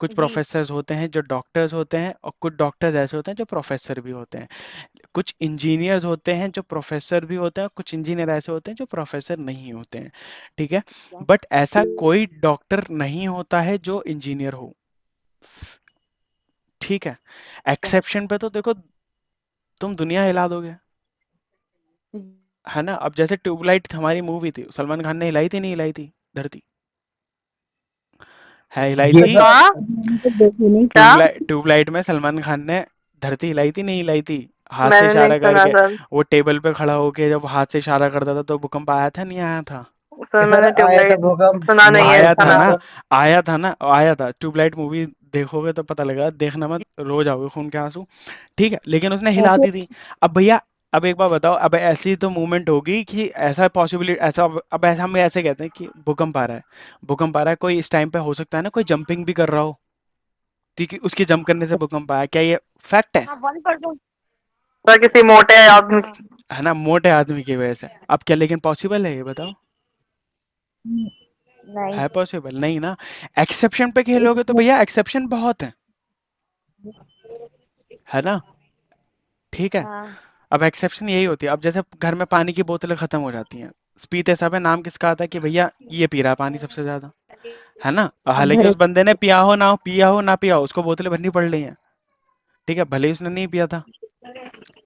कुछ जी प्रोफेसर्स होते हैं जो डॉक्टर्स होते हैं, और कुछ डॉक्टर्स ऐसे होते हैं जो प्रोफेसर भी होते हैं। कुछ इंजीनियर्स होते हैं जो प्रोफेसर भी होते हैं, और कुछ इंजीनियर ऐसे होते हैं जो प्रोफेसर नहीं होते हैं, ठीक है। बट ऐसा कोई डॉक्टर नहीं होता है जो इंजीनियर हो, ठीक है। एक्सेप्शन पे तो देखो, तुम दुनिया हिला दोगे, है ना? अब जैसे ट्यूबलाइट हमारी मूवी थी, सलमान खान ने हिलाई थी, नहीं हिलाई थी धरती? है, हिलाई ये थी। तो हाँ, मैंने तो देखी नहीं। क्या? ट्यूबलाइट में सलमान खान ने धरती हिलाई थी, नहीं हिलाई थी? हाथ से मैंने नहीं इशारा सुना करके, सर। वो टेबल पे खड़ा होके जब हाथ से इशारा करता था तो भूकंप आया था, नहीं आया था? सर सर मैंने आया था ट्यूबलाइट भूकंप, सुना नहीं है, आया न्यूज था सुना। आया ना, था। आया था ना, आया था। ट्यूबलाइट मूवी देखोगे तो पता लगेगा, देखना मत, रो जाओगे खून के आंसू, ठीक है। लेकिन उसने हिला ऐसे दी थी। अब भैया, अब एक बार बताओ, अब ऐसी तो मूवमेंट होगी कि ऐसा पॉसिबिलिटी, ऐसा, अब ऐसा हम ऐसे कहते हैं कि भूकंप आ रहा है, भूकंप आ रहा है, कोई इस टाइम पे हो सकता है ना कोई जंपिंग भी कर रहा हो, ठीक है, उसके जंप करने से भूकंप आया, क्या ये फैक्ट है? हाँ 1%। सर किसी मोटे आदमी है ना, मोटे आदमी की वजह से। अब क्या लेकिन पॉसिबल है ये बताओ? नहीं। है पॉसिबल? नहीं ना। एक्सेप्शन पे खेलोगे तो इसमें भैया एक्सेप्शन बहुत है ना, ठीक है। हाँ अब एक्सेप्शन यही होती है, अब जैसे घर में पानी की बोतलें खत्म हो जाती हैं, पीते सब है, नाम किसका आता है कि भैया ये पी रहा है पानी सबसे ज्यादा, है ना? आप हालांकि भरे उस बंदे ने पिया हो ना पिया हो, उसको बोतलें भरनी पड़ रही हैं, ठीक है, भले ही उसने नहीं पिया था,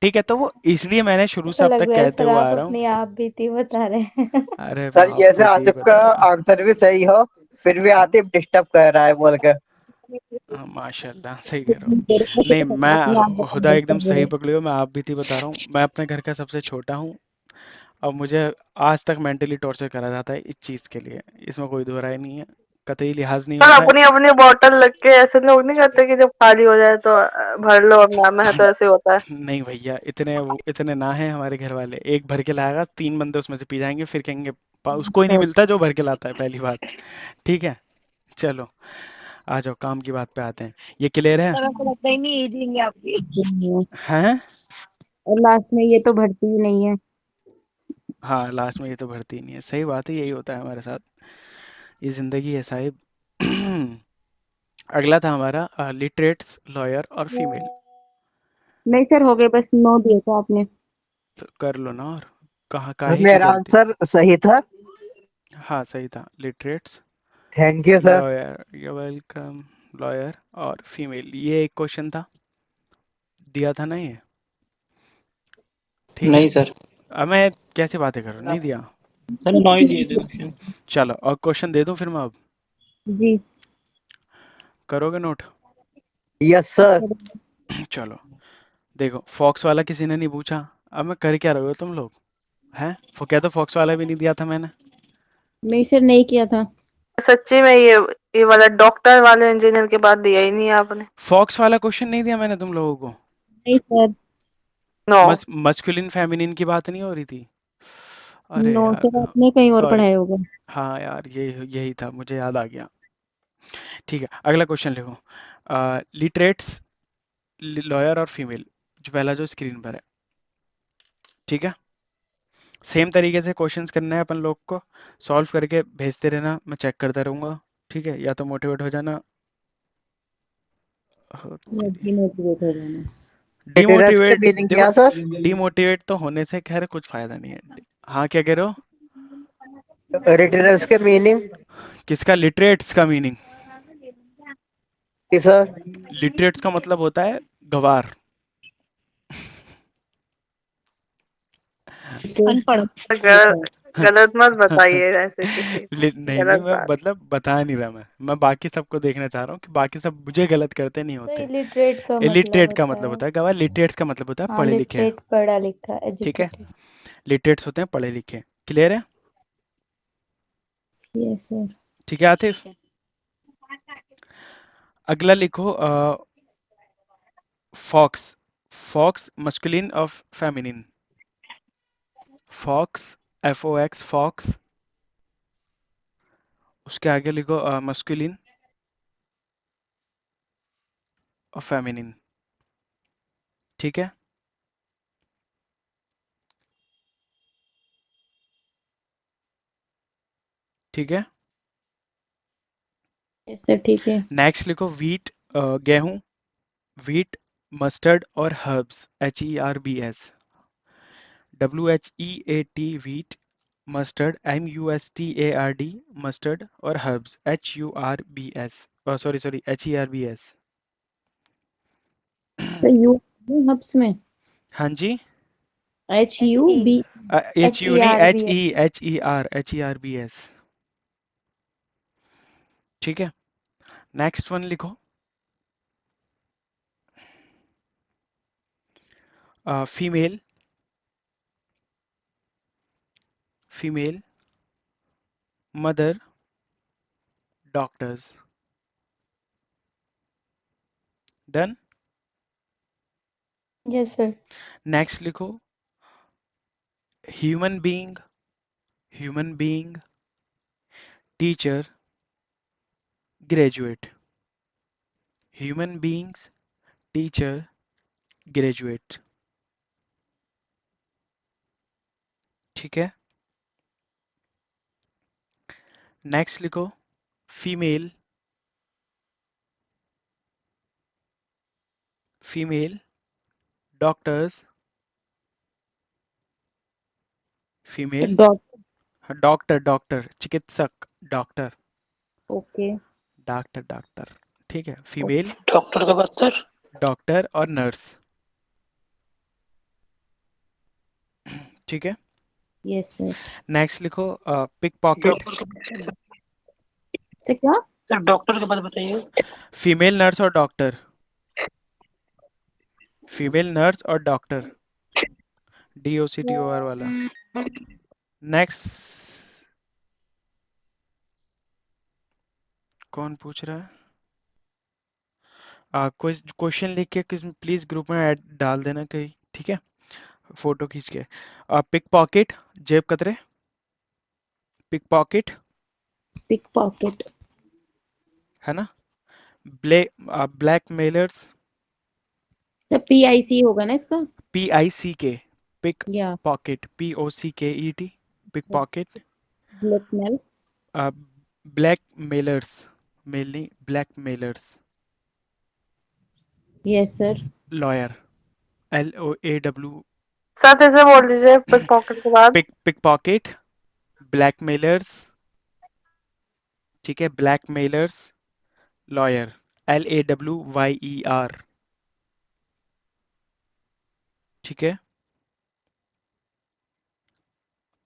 ठीक है। तो वो इसलिए मैंने शुरू ऐसा से अब लग तक रहा है कहते सर हुए आ आप रहा हूँ। अपनी आप बीती बता रहे हैं। अरे सर बाप जैसे बीती आतिफ का बता रहा हूँ। आंसर भी सही हो, फिर भी आतिफ डिस्टर्ब कर रहा है बोल के। हाँ, माशाल्लाह, सही कह रहे हो। नहीं, अपने आप मैं खुदा एकदम बता सही रहे पकड़ी हो, मैं आप बीती बता रहा हूँ। मैं अपने घर का सबसे छोटा हूँ, और मुझे आज तक मेंटली टॉर्चर करा जाता है इस चीज़ के लिए, इसमें कोई दो राय नहीं है, कतई लिहाज नहीं सर होता है। अपनी अपनी बोतल रख के ऐसे लोग नहीं करते कि जब खाली हो जाए तो भर लो, अब नाम है तो ऐसे होता है। नहीं भैया, इतने ना है हमारे घर वाले, एक भर के लाएगा, 3 बंदे उसमें से पी जाएंगे, फिर कहेंगे उसको ही नहीं हैं। मिलता जो भर के लाता है, पहली बात, ठीक है। चलो, आ जाओ, काम की बात पे आते हैं। ये क्लियर है? तब ऐसा लगता ही नहीं एजिंग है आपकी। हैं? और लास्ट में ये तो भरती ही नहीं है। हाँ लास्ट में ये तो भरती ही नहीं है, सही बात है, यही होता है हमारे साथ, ये जिंदगी है साहिब। अगला था हमारा लिटरेट्स, लॉयर और फीमेल। नहीं सर, हो गए, बस 9 दिए थे आपने। तो कर लो ना, और कहाँ सर काहे की मेरा जल्दी। आंसर सही था। हाँ सही था, literates, thank you sir. Lawyer, you welcome, lawyer और फीमेल, ये एक क्वेश्चन था, दिया था ना ये, ठीक है। नहीं सर। अब मैं कैसे बातें कर रहा हूँ, नहीं दिया। सर 9 ही दिए थे क्वेश्चन। चलो और क्वेश्चन दे दूं फिर मैं अब, जी। करोगे नोट? Yes sir. चलो देखो, फॉक्स वाला किसी ने नहीं पूछा, अब मैं कर क्या रहे हो तुम लोग, हैं? क्या तो फॉक्स वाला भी नहीं दिया था मैंने। नहीं सर, नहीं किया था। सच्ची में ये वाला डॉक्टर वाले इंजीनियर के बाद दिया ही नहीं आपने। फॉक्स वाला क्वेश्चन नहीं दिया मैंने तुम लोगों को। नहीं सर। नो। मस्कुलिन फेमिनिन की बात नहीं हो रही थी? अरे नो सर, यार, आपने कहीं और सॉरी। पढ़ाया होगा। हाँ यार, ये यही था, मुझे याद आ गया। ठीक है, अगला क्वेश्चन लिखो, लिटरेट्स, लॉयर और फीमेल, जो पहला जो स्क्रीन पर है, ठीक है। सेम तरीके से क्वेश्चंस करना है अपन लोग को, सॉल्व करके भेजते रहना, मैं चेक करता रहूँगा, ठीक है, या तो मोटिवेट हो जाना। डिमोटिवेट हो जाना। लिटरेट्स का डिमोटिवेट, मीनिंग देखो, क्या सर? डिमोटिवेट तो होने से खैर कुछ फायदा नहीं है। हाँ क्या कह रहे हो? लिटरेट्स का मीनिंग? किसका? लिटरेट्स का मीनिंग? जी सर। लिटरेट्स का मतलब होता है गवार। अनपढ़। गलत गलत मत बताइए ऐसे किसी को, नहीं नहीं, गलत मैं बात। मतलब बता नहीं रहा, मैं बाकी सबको देखना चाह रहा हूँ कि बाकी सब मुझे गलत करते नहीं तो होते। इलिटरेट का मतलब इलिटरेट का होता मतलब है। होता है गवार, लिटरेट्स का मतलब होता है हाँ, पढ़े लिखे हैं, लिटरेट पढ़ा लिखा, ठीक है। एजुकेटेड। लिटरेट्स होते हैं पढ़े लिखे, क्लियर है? Yes sir. ठीक है आतिफ, अगला लिखो, fox, fox masculine of feminine, fox, FOX, fox, उसके आगे लिखो मस्कुलिन और फेमिनिन, ठीक है। ठीक है, यस सर, ठीक है। नेक्स्ट लिखो वीट, गेहूं, वीट, मस्टर्ड और herbs, HERBS, WHEAT, wheat, mustard, MUSTARD, mustard और herbs, HURBS, sorry sorry, HERBS। तो यू हब्स में हाँ जी, HUB। HU नहीं, HER भी है। HERBS, ठीक है। नेक्स्ट वन लिखो, female, female, mother, doctors, done. Yes sir. Next लिखो, human being, human being, teacher, graduate, human beings, teacher, graduate, ठीक है। नेक्स्ट लिखो, female, female, doctors, sir female, dot. Doctor, doctor चिकित्सक, डॉक्टर, ओके। डॉक्टर डॉक्टर, ठीक है, फीमेल, डॉक्टर के बाद सर? डॉक्टर और नर्स, ठीक है। Yes sir. नेक्स्ट लिखो, पिक पॉकेट, डॉक्टर के बाद सर क्या? सर, डॉक्टर के बाद बताइए। फीमेल नर्स और डॉक्टर, फीमेल नर्स और डॉक्टर, DOCTOR वाला। नेक्स्ट, कौन पूछ रहा है? कोई क्वेश्चन लिख के प्लीज ग्रुप में ऐड डाल देना कहीं, ठीक है, फोटो खींच के। पिक पॉकेट, जेब कतरे, पिक पॉकेट, पिक पॉकेट। है ना, ब्लैक मेलर्स, सर PIC होगा ना इसका? PICK, पिक या pocket, POCKET, pick pocket. Blackmail. Black mailers, mail नहीं, black mailers. Yes sir. Lawyer, LOAW। Sir फिर से बोल दीजिए पिक पॉकेट के बाद। पिक पॉकेट, ब्लैक मेलर्स, ठीक है, ब्लैक मेलर्स, लॉयर, LAWYER, ठीक है।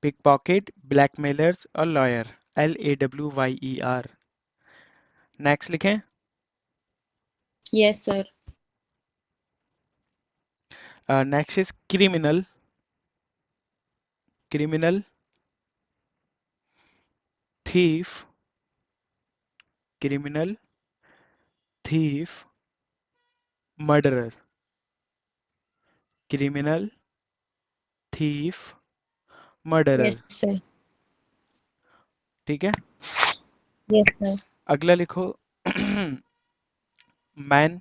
पिक पॉकेट, ब्लैक मेलर्स और लॉयर, LAWYER। नेक्स्ट लिखें। Yes sir. Next is criminal, criminal, thief, criminal, thief, murderer, criminal, thief, murderer, yes sir. ठीक है। Yes sir. अगला लिखो man,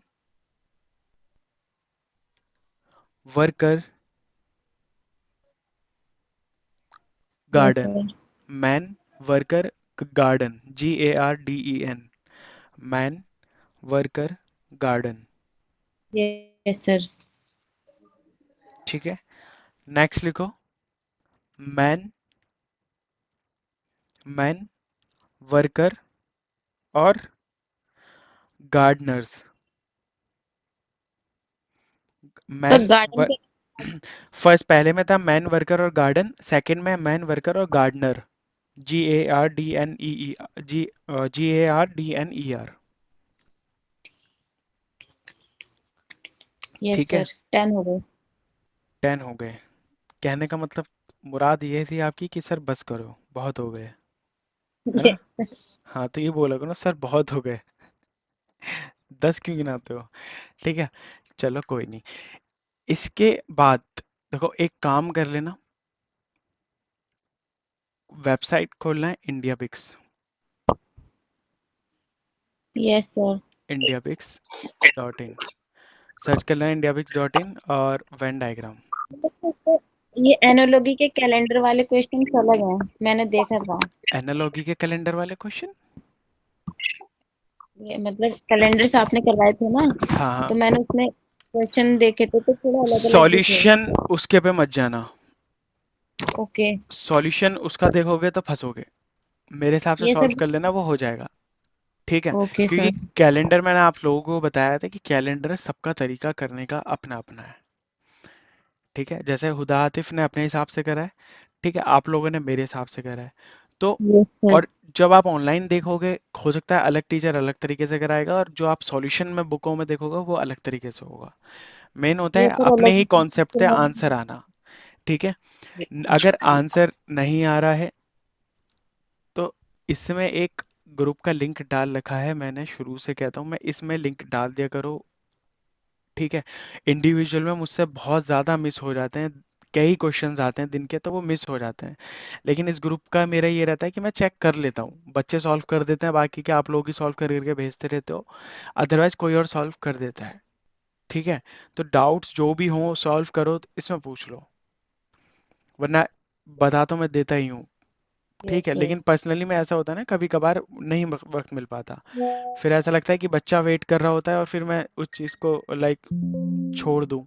worker, yes garden, sir. Man, worker, garden, GARDEN, man, worker, garden, yes sir. ठीक है। नेक्स्ट लिखो मैन, मैन, वर्कर और गार्डनर्स। तो मैन, गार्डन के फर्स्ट पहले में था मैन, वर्कर और गार्डन, सेकंड में मैन, वर्कर और गार्डनर, GARDNER, यस ठीक है। सर 10 हो गए। 10 हो गए। कहने का मतलब मुराद ये थी आपकी कि सर बस करो, बहुत हो गए, है ना। यस हाँ तो ये बोला करो ना, सर बहुत हो गए, 10 क्यों गिनाते हो, ठीक है। चलो कोई नहीं। इसके बाद देखो एक काम कर लेना, वेबसाइट खोलना है IndiaBix, yes sir. indiabix.in, search कर लेना indiabix.in और वेन डायग्राम। ये एनोलॉजी के कैलेंडर वाले क्वेश्चन अलग हैं, मैंने देखा था। एनालॉगी के कैलेंडर वाले क्वेश्चन, ये मतलब कैलेंडर्स आपने करवाए थे ना, हाँ हाँ। तो मैंने उसमें क्वेश्चन देखे थे तो थोड़ा अलग अलग भी थे। सॉल्यूशन उसके पे मत जाना, ओके। सॉल्यूशन उसका देखोगे तो फंसोगे, मेरे हिसाब से ये सॉल्व सब। कर लेना, वो हो जाएगा, ठीक है। ओके क्योंकि सर। कैलेंडर मैंने आप लोगों को बताया था कि कैलेंडर सबका तरीका करने का अपना अपना है, ठीक है। जैसे हुदा आतिफ ने अपने हिसाब से करा है, ठीक है, आप लोगों ने मेरे हिसाब से करा है, तो यस सर। और जब आप ऑनलाइन देखोगे हो सकता है अलग टीचर अलग तरीके से कराएगा, और जो आप सॉल्यूशन में बुकों में देखोगे वो अलग तरीके से होगा। मेन होता ये है सर अपने अलग ही कॉन्सेप्ट पे अलग। आंसर आना, ठीक है। अगर आंसर नहीं आ रहा है तो इसमें एक ग्रुप का लिंक डाल रखा है, मैंने शुरू से कहता हूँ, मैं इसमें लिंक डाल दिया करो, ठीक है। इंडिविजुअल में मुझसे बहुत ज़्यादा मिस हो जाते हैं, कई क्वेश्चंस आते हैं दिन के तो वो मिस हो जाते हैं, लेकिन इस ग्रुप का मेरा ये रहता है कि मैं चेक कर लेता हूँ, बच्चे सॉल्व कर देते हैं, बाकी के आप लोग ही सॉल्व कर करके भेजते रहते हो, अदरवाइज कोई और सॉल्व कर देता है, ठीक है। तो डाउट्स जो भी हों सॉल्व करो तो इसमें पूछ लो, वरना बता तो मैं देता ही हूँ, यस ठीक है, सर। लेकिन पर्सनली में ऐसा होता है ना कभी कभार नहीं वक्त मिल पाता, फिर ऐसा लगता है कि बच्चा वेट कर रहा होता है और फिर मैं उस चीज़ को लाइक छोड़ दूँ,